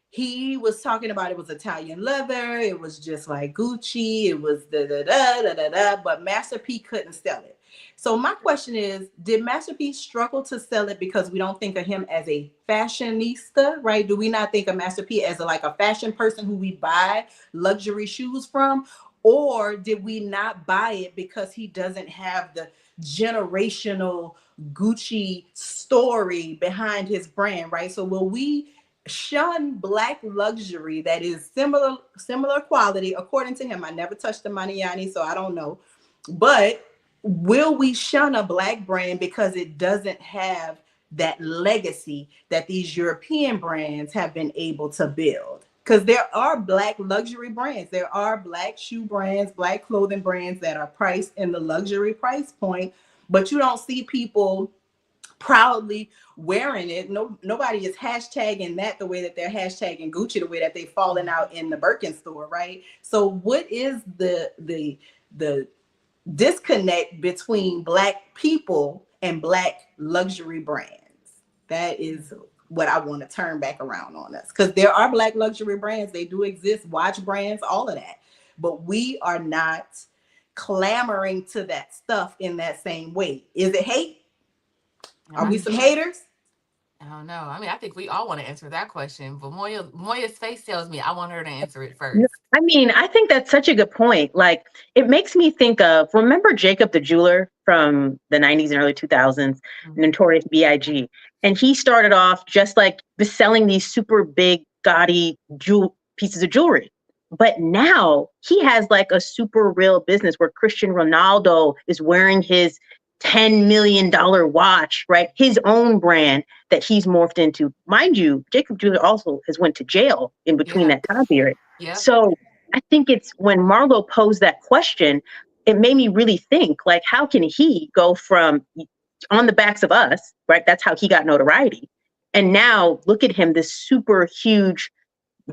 He was talking about it was Italian leather. It was just like Gucci. It was but Master P couldn't sell it. So my question is, did Master P struggle to sell it because we don't think of him as a fashionista, right? Do we not think of Master P as like a fashion person who we buy luxury shoes from? Or did we not buy it because he doesn't have the generational Gucci story behind his brand, right? So will we shun Black luxury that is similar quality? According to him, I never touched the Maniani, so I don't know. But will we shun a Black brand because it doesn't have that legacy that these European brands have been able to build? Because there are Black luxury brands. There are Black shoe brands, Black clothing brands that are priced in the luxury price point, but you don't see people proudly wearing it. Nobody is hashtagging that the way that they're hashtagging Gucci, the way that they've fallen out in the Birkin store, right? So what is the disconnect between Black people and Black luxury brands? That is what I want to turn back around on us, because there are Black luxury brands. They do exist, watch brands, all of that, but we are not clamoring to that stuff in that same way. Is it hate? Are we some haters? I don't know. I mean, I think we all want to answer that question, but Moya's face tells me I want her to answer it first. I mean, I think that's such a good point. Like, it makes me think of, remember Jacob the jeweler from the 90s and early 2000s, Notorious B.I.G. And he started off just like selling these super big, gaudy pieces of jewelry. But now he has like a super real business where Cristiano Ronaldo is wearing his $10 million watch, right? His own brand that he's morphed into. Mind you, Jacob Jeweler also has went to jail in between that time period. Yeah. So I think it's when Marlo posed that question, it made me really think, like, how can he go from on the backs of us, right? That's how he got notoriety. And now look at him, this super huge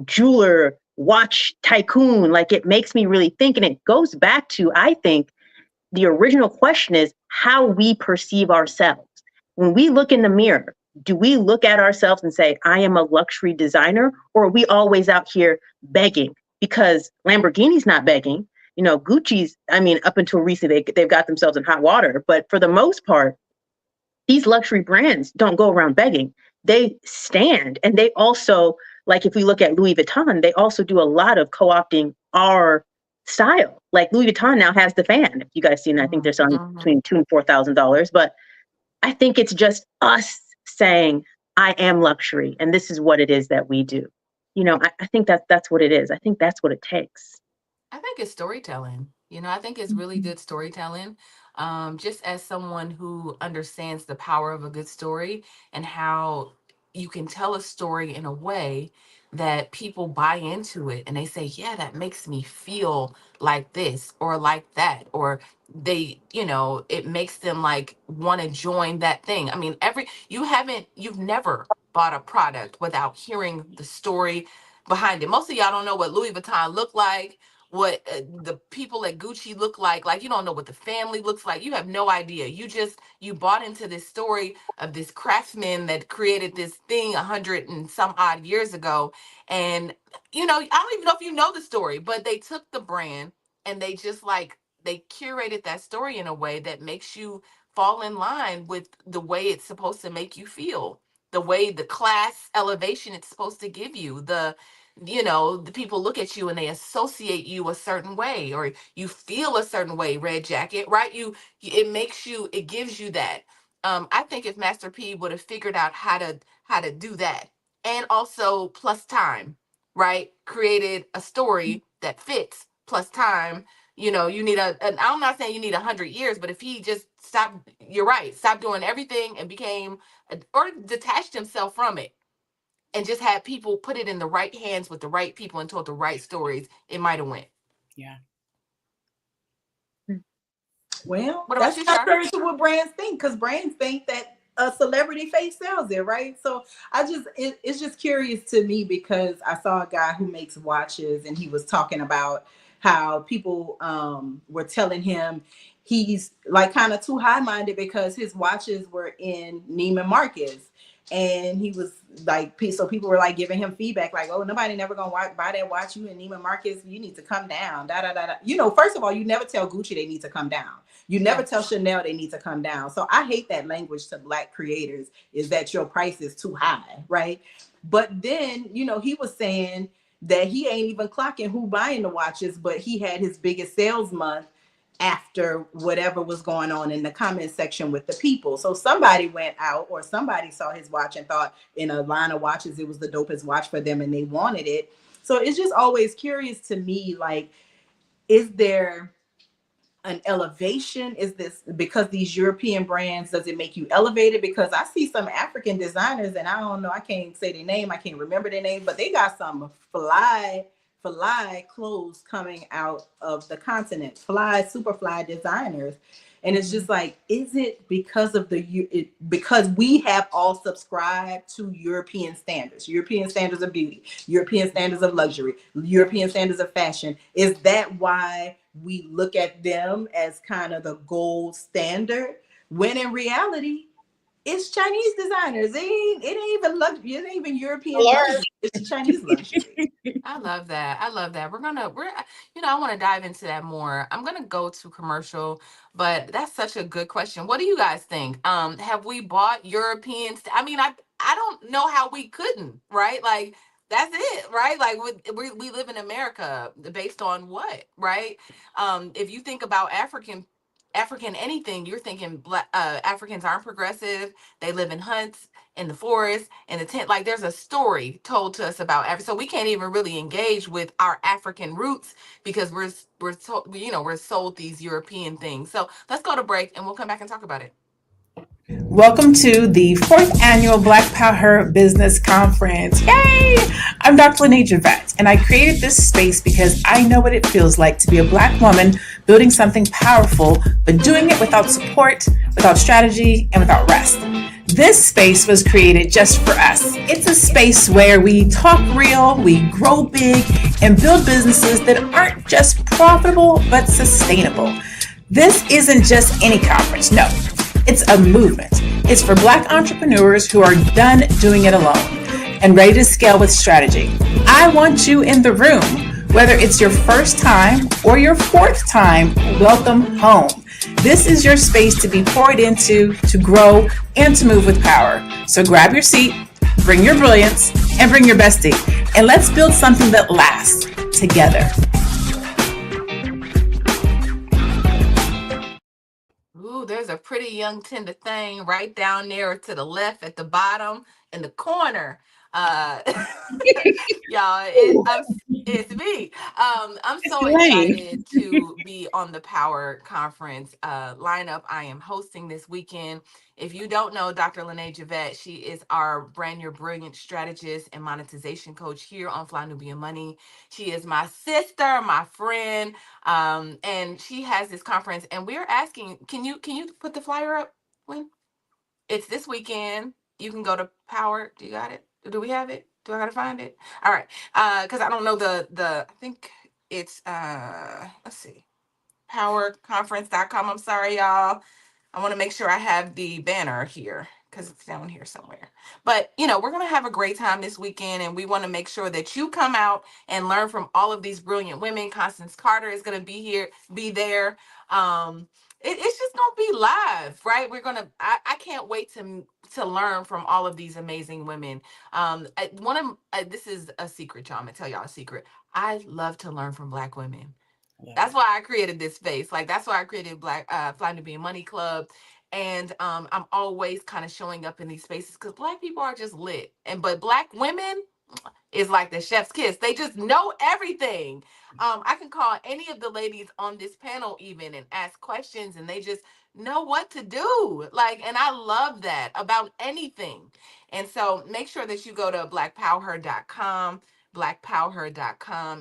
jeweler watch tycoon. Like, it makes me really think. And it goes back to, I think, the original question is how we perceive ourselves. When we look in the mirror, do we look at ourselves and say, I am a luxury designer? Or are we always out here begging? Because Lamborghini's not begging. You know, Gucci's, I mean, up until recently, they've got themselves in hot water. But for the most part, these luxury brands don't go around begging. They stand. And they also, like if we look at Louis Vuitton, they also do a lot of co-opting our style. Like Louis Vuitton now has the fan. If you guys seen that, I think they're selling between $2,000 and $4,000. But I think it's just us saying, I am luxury, and this is what it is that we do. You know, I think that's what it is. I think that's what it takes. I think it's storytelling. I think it's really good storytelling. Just as someone who understands the power of a good story and how you can tell a story in a way that people buy into it and they say, yeah, that makes me feel like this or like that, or they, it makes them like want to join that thing. I mean, you've never bought a product without hearing the story behind it. Most of y'all don't know what Louis Vuitton looked like, what the people at Gucci look like you don't know what the family looks like. You have no idea. You bought into this story of this craftsman that created this thing 100 and some odd years ago. And, I don't even know if you know the story, but they took the brand and they just they curated that story in a way that makes you fall in line with the way it's supposed to make you feel, the way the class elevation it's supposed to give you, the people look at you and they associate you a certain way, or you feel a certain way, Red Jacket, right? It gives you that. I think if Master P would have figured out how to do that, and also plus time, right? Created a story that fits plus time. You need I'm not saying you need 100 years, but if he just stopped, you're right, stopped doing everything and or detached himself from it, and just had people put it in the right hands with the right people and told the right stories, it might have went. Yeah. Well, that's contrary to what brands think, because brands think that a celebrity face sells it, right? So it's just curious to me, because I saw a guy who makes watches and he was talking about how people were telling him he's like kind of too high-minded because his watches were in Neiman Marcus. And he was like, so people were like giving him feedback, like, oh, nobody never gonna buy that watch. You in Neiman Marcus, you need to come down. First of all, you never tell Gucci they need to come down. You never tell Chanel they need to come down. So I hate that language to Black creators, is that your price is too high, right? But then, he was saying that he ain't even clocking who buying the watches, but he had his biggest sales month after whatever was going on in the comment section with the people. So somebody went out, or somebody saw his watch and thought in a line of watches it was the dopest watch for them and they wanted it. So it's just always curious to me, like, is there an elevation? Is this because these European brands, does it make you elevated? Because I see some African designers, and I don't know, I can't say their name, I can't remember their name, but they got some fly clothes coming out of the continent, super fly designers. And it's just like, is it because of because we have all subscribed to European standards of beauty, European standards of luxury, European standards of fashion? Is that why we look at them as kind of the gold standard, when in reality it's Chinese designers? It ain't even luxury. It ain't even European luxury. It's Chinese luxury. I love that. I want to dive into that more. I'm gonna go to commercial, but that's such a good question. What do you guys think? Have we bought Europeans? I mean, I don't know how we couldn't, right? Like, that's it, right? Like, we live in America, based on what, right? If you think about African anything, you're thinking Black Africans aren't progressive. They live in huts, in the forest, in the tent. Like, there's a story told to us about Africa, so we can't even really engage with our African roots because we're sold these European things. So let's go to break and we'll come back and talk about it. Welcome to the 4th annual Black Power Business Conference. Yay! I'm Dr. Lene Javette, and I created this space because I know what it feels like to be a Black woman building something powerful, but doing it without support, without strategy, and without rest. This space was created just for us. It's a space where we talk real, we grow big, and build businesses that aren't just profitable but sustainable. This isn't just any conference, no. It's a movement. It's for Black entrepreneurs who are done doing it alone and ready to scale with strategy. I want you in the room. Whether it's your first time or your fourth time, welcome home. This is your space to be poured into, to grow, and to move with power. So grab your seat, bring your brilliance, and bring your bestie. And let's build something that lasts together. Ooh, there's a pretty young tender thing right down there to the left at the bottom in the corner. Y'all, it's me. I'm so excited to be on the Power Conference lineup I am hosting this weekend. If you don't know Dr. Lene Javette, she is our brand your brilliant strategist and monetization coach here on Fly Nubian Money. She is my sister, my friend, and she has this conference. And we're asking, can you put the flyer up, Lynn? It's this weekend. You can go to Power. Do you got it? Do we have it? Do I gotta find it? All right. Because I don't know the I think it's let's see. Powerconference.com. I'm sorry, y'all. I want to make sure I have the banner here because it's down here somewhere. But we're gonna have a great time this weekend, and we want to make sure that you come out and learn from all of these brilliant women. Constance Carter is gonna be there. It's just gonna be live, right? I can't wait to learn from all of these amazing women. This is a secret, y'all. I'm gonna tell y'all a secret. I love to learn from Black women. That's why I created this space. Like, that's why I created Fly Nubian Money Club. And I'm always kind of showing up in these spaces because Black people are just lit. But Black women is like the chef's kiss. They just know everything. I can call any of the ladies on this panel even and ask questions, and they just know what to do. And I love that about anything. And so make sure that you go to blackpower.com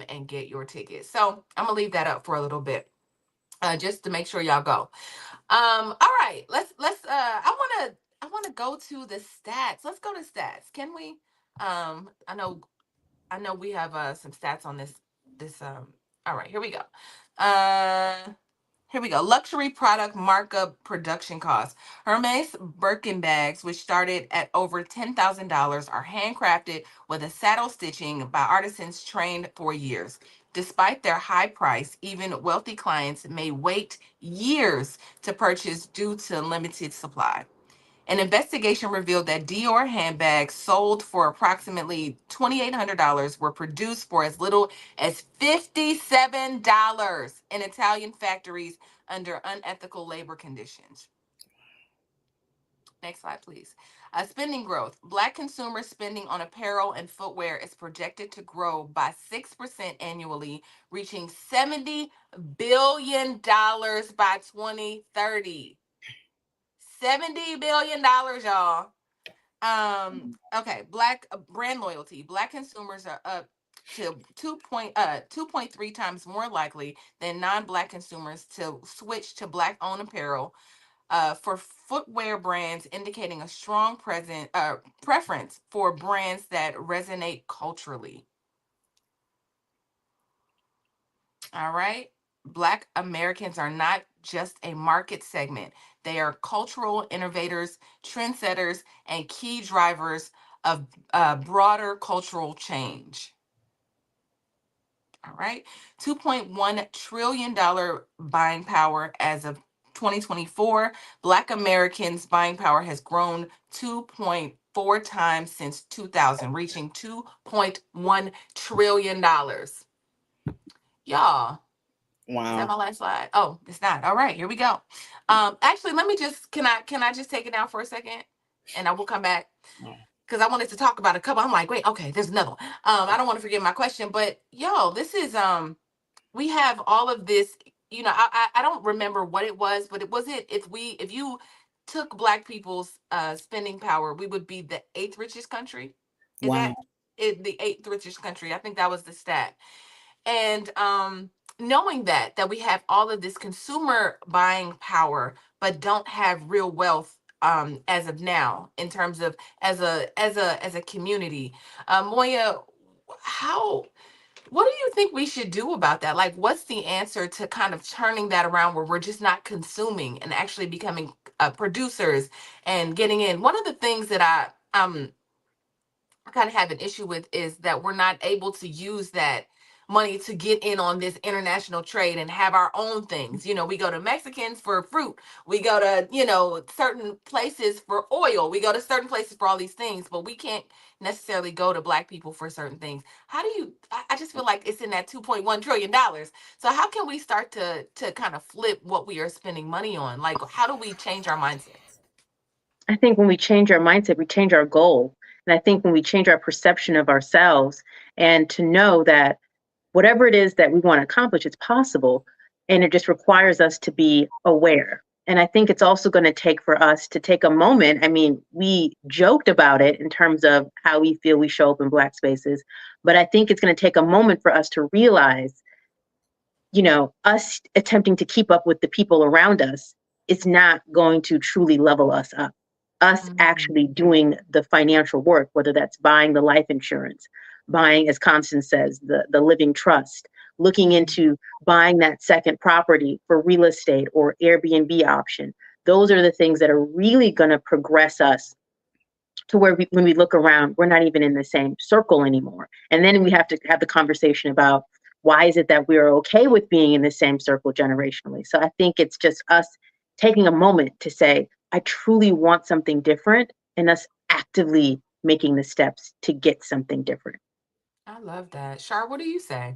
and get your tickets. So I'm gonna leave that up for a little bit, just to make sure y'all go. All right, let's I wanna go to the stats. Let's go to stats. Can we? I know we have some stats on this. All right, here we go. Here we go. Luxury product markup production costs. Hermes Birkin bags, which started at over $10,000, are handcrafted with a saddle stitching by artisans trained for years. Despite their high price, even wealthy clients may wait years to purchase due to limited supply. An investigation revealed that Dior handbags sold for approximately $2,800 were produced for as little as $57 in Italian factories under unethical labor conditions. Next slide, please. Spending growth. Black consumer spending on apparel and footwear is projected to grow by 6% annually, reaching $70 billion by 2030. $70 billion, y'all. Okay, Black brand loyalty. Black consumers are up to 2.3 times more likely than non-Black consumers to switch to Black-owned apparel for footwear brands, indicating a strong preference for brands that resonate culturally. All right. Black Americans are not just a market segment. They are cultural innovators, trendsetters, and key drivers of broader cultural change. All right. $2.1 trillion buying power as of 2024. Black Americans' buying power has grown 2.4 times since 2000, reaching $2.1 trillion. Y'all. Wow. Is that my last slide? Oh, it's not. All right, here we go. Actually, let me just can I just take it down for a second, and I will come back because I wanted to talk about a couple. I'm like, wait, okay, there's another one. I don't want to forget my question, but yo, this is we have all of this. I don't remember what it was, but if you took Black people's spending power, we would be the 8th richest country. Is that the 8th richest country? I think that was the stat. And knowing that we have all of this consumer buying power but don't have real wealth as of now in terms of as a community. Moya, what do you think we should do about that? Like, what's the answer to kind of turning that around where we're just not consuming and actually becoming producers and getting in? One of the things that I kind of have an issue with is that we're not able to use that money to get in on this international trade and have our own things. You know, we go to Mexicans for fruit. We go to, certain places for oil. We go to certain places for all these things, but we can't necessarily go to Black people for certain things. How do you, I just feel like it's in that $2.1 trillion. So how can we start to kind of flip what we are spending money on? Like, how do we change our mindsets? I think when we change our mindset, we change our goal. And I think when we change our perception of ourselves and to know that whatever it is that we want to accomplish, it's possible. And it just requires us to be aware. And I think it's also going to take for us to take a moment. I mean, we joked about it in terms of how we feel we show up in Black spaces, but I think it's going to take a moment for us to realize, us attempting to keep up with the people around us is not going to truly level us up. Us actually doing the financial work, whether that's buying the life insurance, buying, as Constance says, the living trust, looking into buying that second property for real estate or Airbnb option. Those are the things that are really going to progress us to where when we look around, we're not even in the same circle anymore. And then we have to have the conversation about why is it that we're okay with being in the same circle generationally. So I think it's just us taking a moment to say, I truly want something different, and us actively making the steps to get something different. I love that. Shar, what do you say?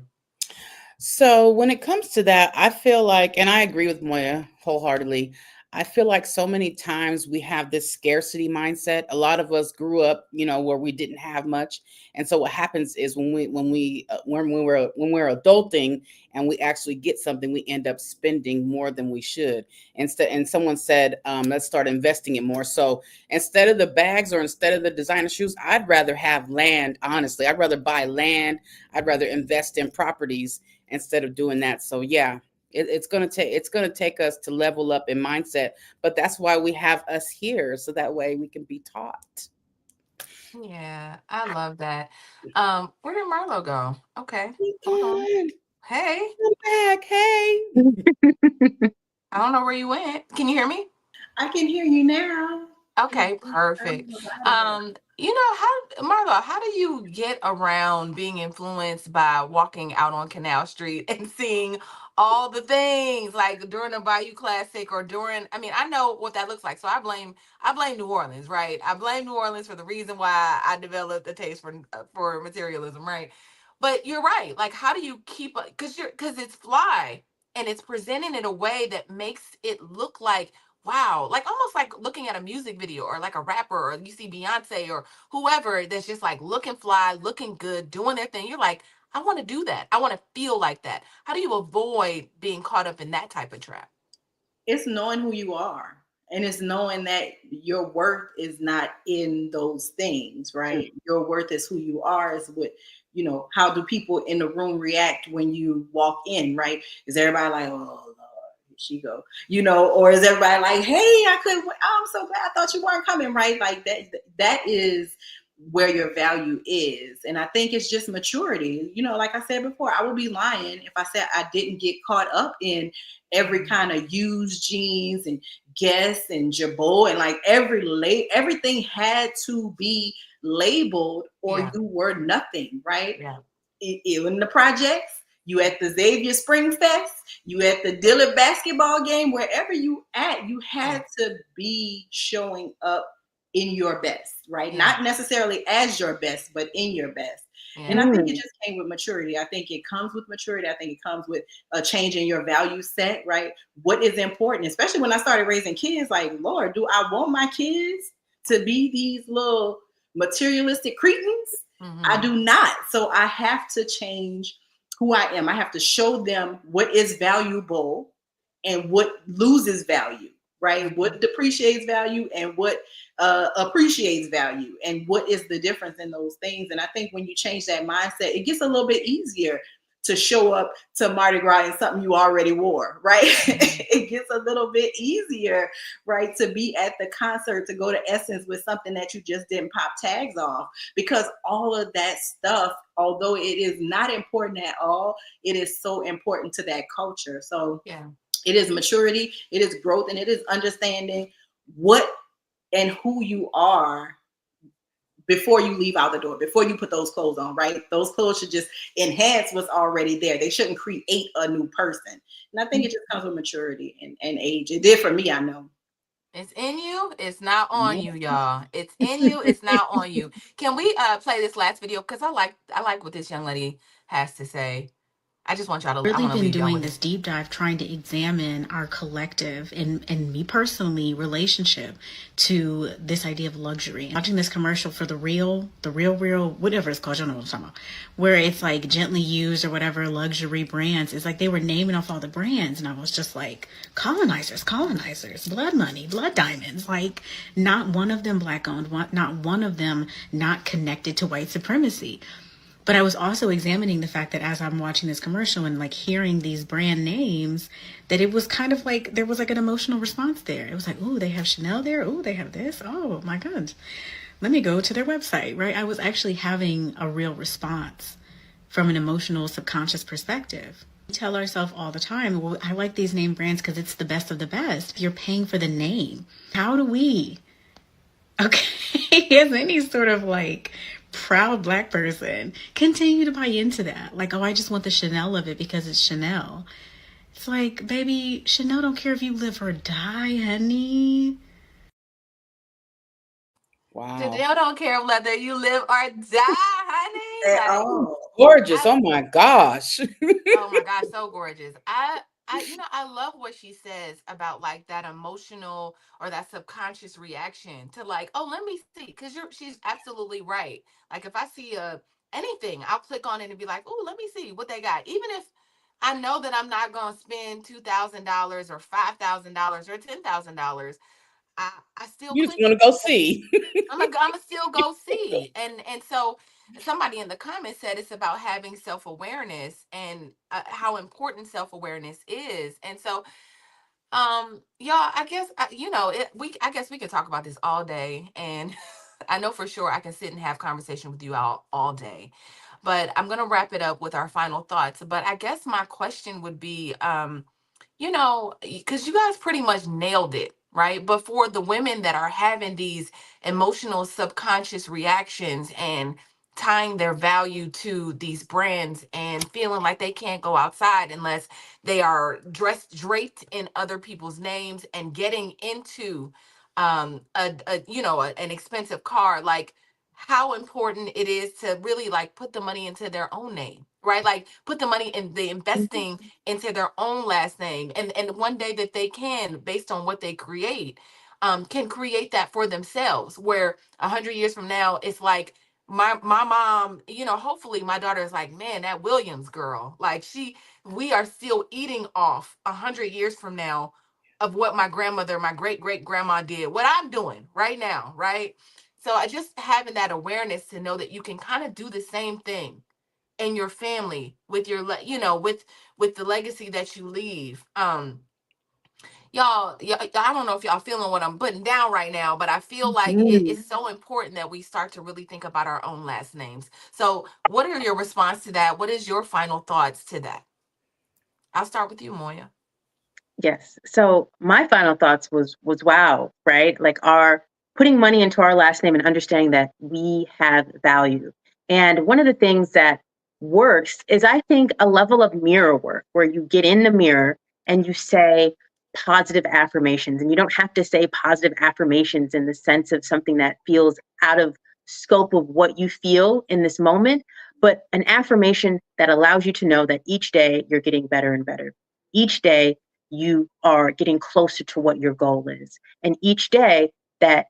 So when it comes to that, I feel like, and I agree with Moya wholeheartedly, I feel like so many times we have this scarcity mindset. A lot of us grew up, where we didn't have much, and so what happens is when we're adulting and we actually get something, we end up spending more than we should. And someone said, let's start investing it more. So instead of the bags or instead of the designer shoes, I'd rather have land. Honestly, I'd rather buy land. I'd rather invest in properties instead of doing that. So yeah. It's gonna take us to level up in mindset, but that's why we have us here, so that way we can be taught. Yeah, I love that. Where did Marlo go? Okay, hold on. On. Hey, I'm back. Hey. I don't know where you went. Can you hear me? I can hear you now. Okay, perfect. Marlo, how do you get around being influenced by walking out on Canal Street and seeing all the things like during a Bayou Classic or I mean, I know what that looks like. So I blame New Orleans, right? I blame New Orleans for the reason why I developed a taste for materialism, right? But you're right. Like, how do you keep up? Because it's fly and it's presented in a way that makes it look like, wow, like almost like looking at a music video or like a rapper, or you see Beyonce or whoever that's just like looking fly, looking good, doing their thing. You're like, I want to do that. I want to feel like that. How do you avoid being caught up in that type of trap? It's knowing who you are. And it's knowing that your worth is not in those things, right? Your worth is who you are, is what, how do people in the room react when you walk in, right? Is everybody like, oh, Lord, here she go, or is everybody like, hey, I'm so glad, I thought you weren't coming, right? Like that is where your value is. And I think it's just maturity. Like I said before, I would be lying if I said I didn't get caught up in every kind of used jeans and Guess and Jabot, and like everything had to be labeled or you were nothing, right? Yeah. In the projects, you at the Xavier Spring Fest, you at the Dillard basketball game, wherever you at, you had to be showing up in your best, right? Yeah. Not necessarily as your best, but in your best. Yeah. And I think it just came with maturity. I think it comes with maturity. I think it comes with a change in your value set, right? What is important, especially when I started raising kids, like, Lord, do I want my kids to be these little materialistic cretins? I do not. So I have to change who I am. I have to show them what is valuable and what loses value, right? What depreciates value and what appreciates value, and what is the difference in those things. And I think when you change that mindset, it gets a little bit easier to show up to Mardi Gras in something you already wore, right? It gets a little bit easier, right, to be at the concert, to go to Essence with something that you just didn't pop tags off, because all of that stuff, although it is not important at all, it is so important to that culture. So Yeah. it is maturity, it is growth, and it is understanding what and who you are before you leave out the door, before you put those clothes on, right? Those clothes should just enhance what's already there. They shouldn't create a new person. And I think it just comes with maturity and age. It did for me, I know. It's in you, it's not on you, y'all. It's in you, it's not on you. Can we play this last video? Because I like what this young lady has to say. I just want y'all to really been doing this deep dive, trying to examine our collective and me personally relationship to this idea of luxury. Watching this commercial for the real, whatever it's called, you know what I'm talking about, where it's like gently used or whatever luxury brands. It's like they were naming off all the brands, and I was just like, colonizers, blood money, blood diamonds. Like, not one of them Black owned, not one of them not connected to white supremacy. But I was also examining the fact that as I'm watching this commercial and like hearing these brand names, that it was kind of like there was like an emotional response there. It was like, oh, they have Chanel there. Oh, they have this. Oh my God. Let me go to their website, right? I was actually having a real response from an emotional subconscious perspective. We tell ourselves all the time, well, I like these name brands because it's the best of the best. You're paying for the name. How do we, as any sort of like proud Black person, continue to buy into that? Like, oh, I just want the Chanel of it because it's Chanel. It's like, baby, Chanel don't care if you live or die, honey. Wow. Chanel don't care whether you live or die, honey. Like, gorgeous. Oh my gosh. Oh my gosh, so gorgeous. I love what she says about like that emotional or that subconscious reaction to like, oh, let me see, because she's absolutely right. Like, if I see anything, I'll click on it and be like, oh, let me see what they got, even if I know that I'm not gonna spend $2,000 or $5,000 or $10,000. I still You just click want to go see. I'm gonna still go see. And so somebody in the comments said it's about having self-awareness and how important self-awareness is. And so y'all, I guess I guess we could talk about this all day, and I know for sure I can sit and have conversation with you all day. But I'm gonna wrap it up with our final thoughts. But I guess my question would be, because you guys pretty much nailed it, right? But for the women that are having these emotional subconscious reactions and tying their value to these brands and feeling like they can't go outside unless they are draped in other people's names and getting into an expensive car, like how important it is to really like put the money into their own name, right? Like put the money in the investing into their own last name, and one day that they can, based on what they create, can create that for themselves, where 100 years from now it's like my mom, hopefully my daughter is like, man, that Williams girl, like we are still eating off 100 years from now of what my grandmother, my great great grandma did, what I'm doing right now, right? So I just having that awareness to know that you can kind of do the same thing in your family with your with the legacy that you leave. Y'all, I don't know if y'all feeling what I'm putting down right now, but I feel like it's so important that we start to really think about our own last names. So what are your response to that? What is your final thoughts to that? I'll start with you, Moya. Yes. So my final thoughts was wow, right? Like our putting money into our last name and understanding that we have value. And one of the things that works is, I think, a level of mirror work where you get in the mirror and you say positive affirmations. And you don't have to say positive affirmations in the sense of something that feels out of scope of what you feel in this moment, but an affirmation that allows you to know that each day you're getting better and better. Each day you are getting closer to what your goal is. And each day that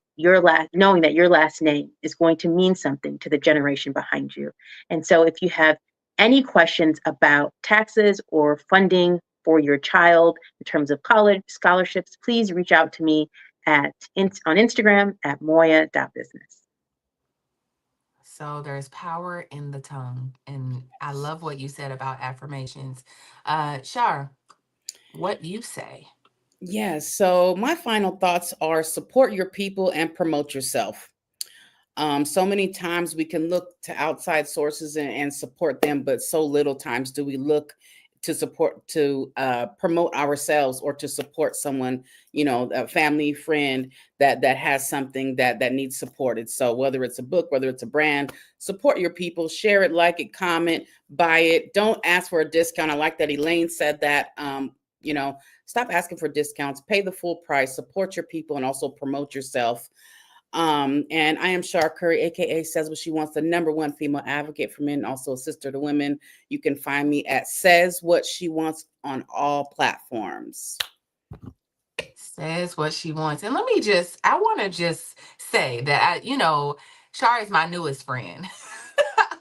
knowing that your last name is going to mean something to the generation behind you. And so if you have any questions about taxes or funding for your child in terms of college scholarships, please reach out to me on Instagram at Moya.Business. So there's power in the tongue. And I love what you said about affirmations. Shar, what you say? Yes. So my final thoughts are support your people and promote yourself. So many times we can look to outside sources and support them, but so little times do we look to support to promote ourselves or to support someone, a family friend that has something that needs supported. So whether it's a book, whether it's a brand, support your people, share it, like it, comment, buy it. Don't ask for a discount. I like that Elaine said that. Stop asking for discounts, pay the full price, support your people, and also promote yourself. And I am Shar Curry, aka Says What She Wants, the #1 female advocate for men, also a sister to women. You can find me at Says What She Wants on all platforms. Says what she wants. And I want to just say that Shar is my newest friend.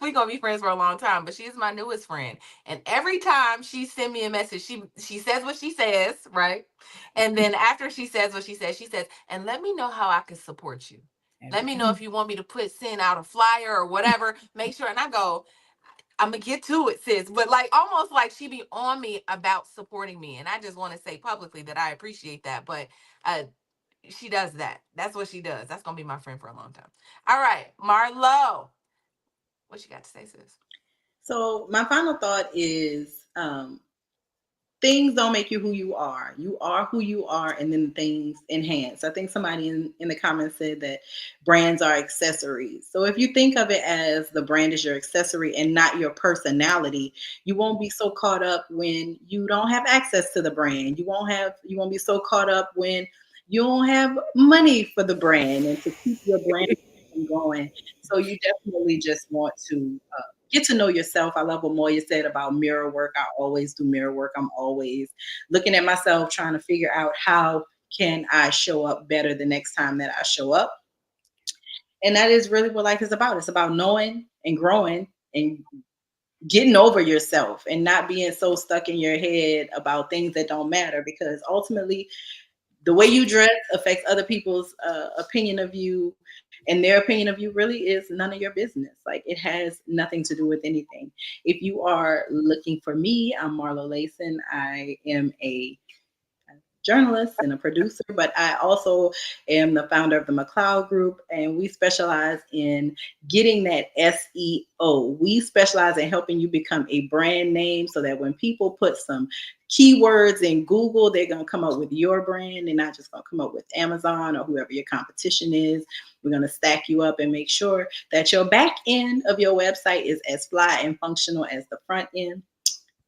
We're gonna be friends for a long time, but she's my newest friend. And every time she send me a message, she says what she says, right? And then after she says what she says, and let me know how I can support you. Let me know if you want me to send out a flyer or whatever. Make sure. And I go, I'm gonna get to it, sis. But almost like she be on me about supporting me. And I just want to say publicly that I appreciate that. But she does that. That's what she does. That's gonna be my friend for a long time. All right, Marlo, what you got to say, sis? So my final thought is things don't make you who you are. You are who you are, and then things enhance. I think somebody in the comments said that brands are accessories. So if you think of it as the brand is your accessory and not your personality, you won't be so caught up when you don't have access to the brand. You won't be so caught up when you don't have money for the brand and to keep your brand going. So you definitely just want to get to know yourself. I love what Moya said about mirror work. I always do mirror work. I'm always looking at myself, trying to figure out how can I show up better the next time that I show up. And that is really what life is about. It's about knowing and growing and getting over yourself and not being so stuck in your head about things that don't matter, because ultimately the way you dress affects other people's opinion of you, and their opinion of you really is none of your business. Like, it has nothing to do with anything. If you are looking for me, I'm Marlo Layson. I am a journalist and a producer, but I also am the founder of the McLeod Group, and we specialize in getting that SEO. We specialize in helping you become a brand name so that when people put some keywords in Google, they're going to come up with your brand. They're not just going to come up with Amazon or whoever your competition is. We're going to stack you up and make sure that your back end of your website is as fly and functional as the front end.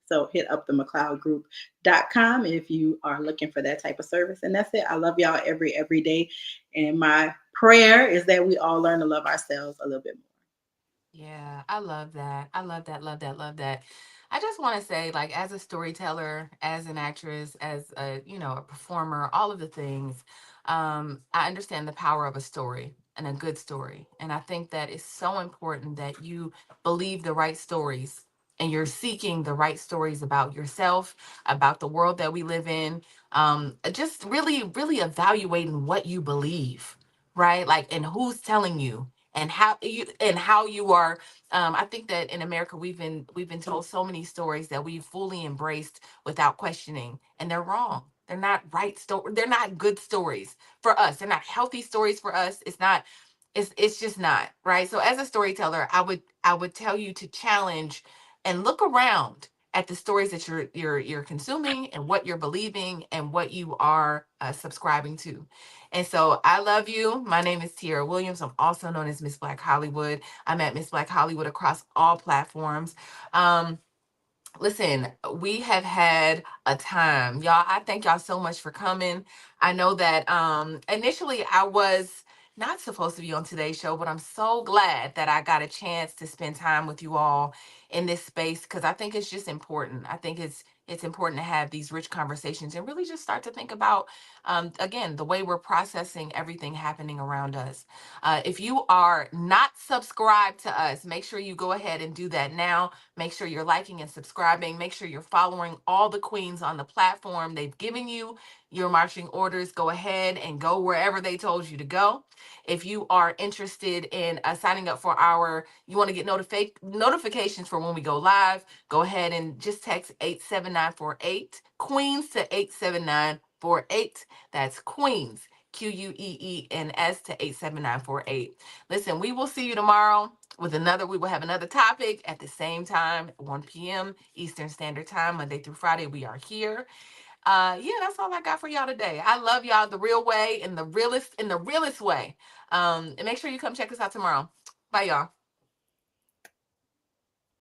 So hit up the McLeodGroup.com if you are looking for that type of service. And that's it. I love y'all every day. And my prayer is that we all learn to love ourselves a little bit more. Yeah, I love that. I love that, love that, love that. I just want to say, as a storyteller, as an actress, as a performer, all of the things, I understand the power of a story and a good story. And I think that it's so important that you believe the right stories and you're seeking the right stories about yourself, about the world that we live in. Just really, really evaluating what you believe, right? And who's telling you and how you are. I think that in America we've been told so many stories that we've fully embraced without questioning, and they're wrong. They're not right story. They're not good stories for us. They're not healthy stories for us. It's not. It's just not right. So as a storyteller, I would tell you to challenge and look around at the stories that you're consuming and what you're believing and what you are subscribing to. And so I love you. My name is Tiara Williams. I'm also known as Miss Black Hollywood. I'm at Miss Black Hollywood across all platforms. Listen, we have had a time. Y'all, I thank y'all so much for coming. I know that initially I was not supposed to be on today's show, but I'm so glad that I got a chance to spend time with you all in this space, because I think it's just important. I think it's important to have these rich conversations and really just start to think about, again, the way we're processing everything happening around us. If you are not subscribed to us, make sure you go ahead and do that now. Make sure you're liking and subscribing. Make sure you're following all the queens on the platform. They've given you your marching orders. Go ahead and go wherever they told you to go. If you are interested in signing up for you want to get notifications for when we go live, go ahead and just text 87948 Queens to 87948. That's Queens, QUEENS to 87948. Listen, we will see you tomorrow we will have another topic at the same time, 1 p.m. Eastern Standard Time, Monday through Friday. We are here. Yeah, that's all I got for y'all today. I love y'all the real way, in the realest way. And make sure you come check us out tomorrow. Bye, y'all.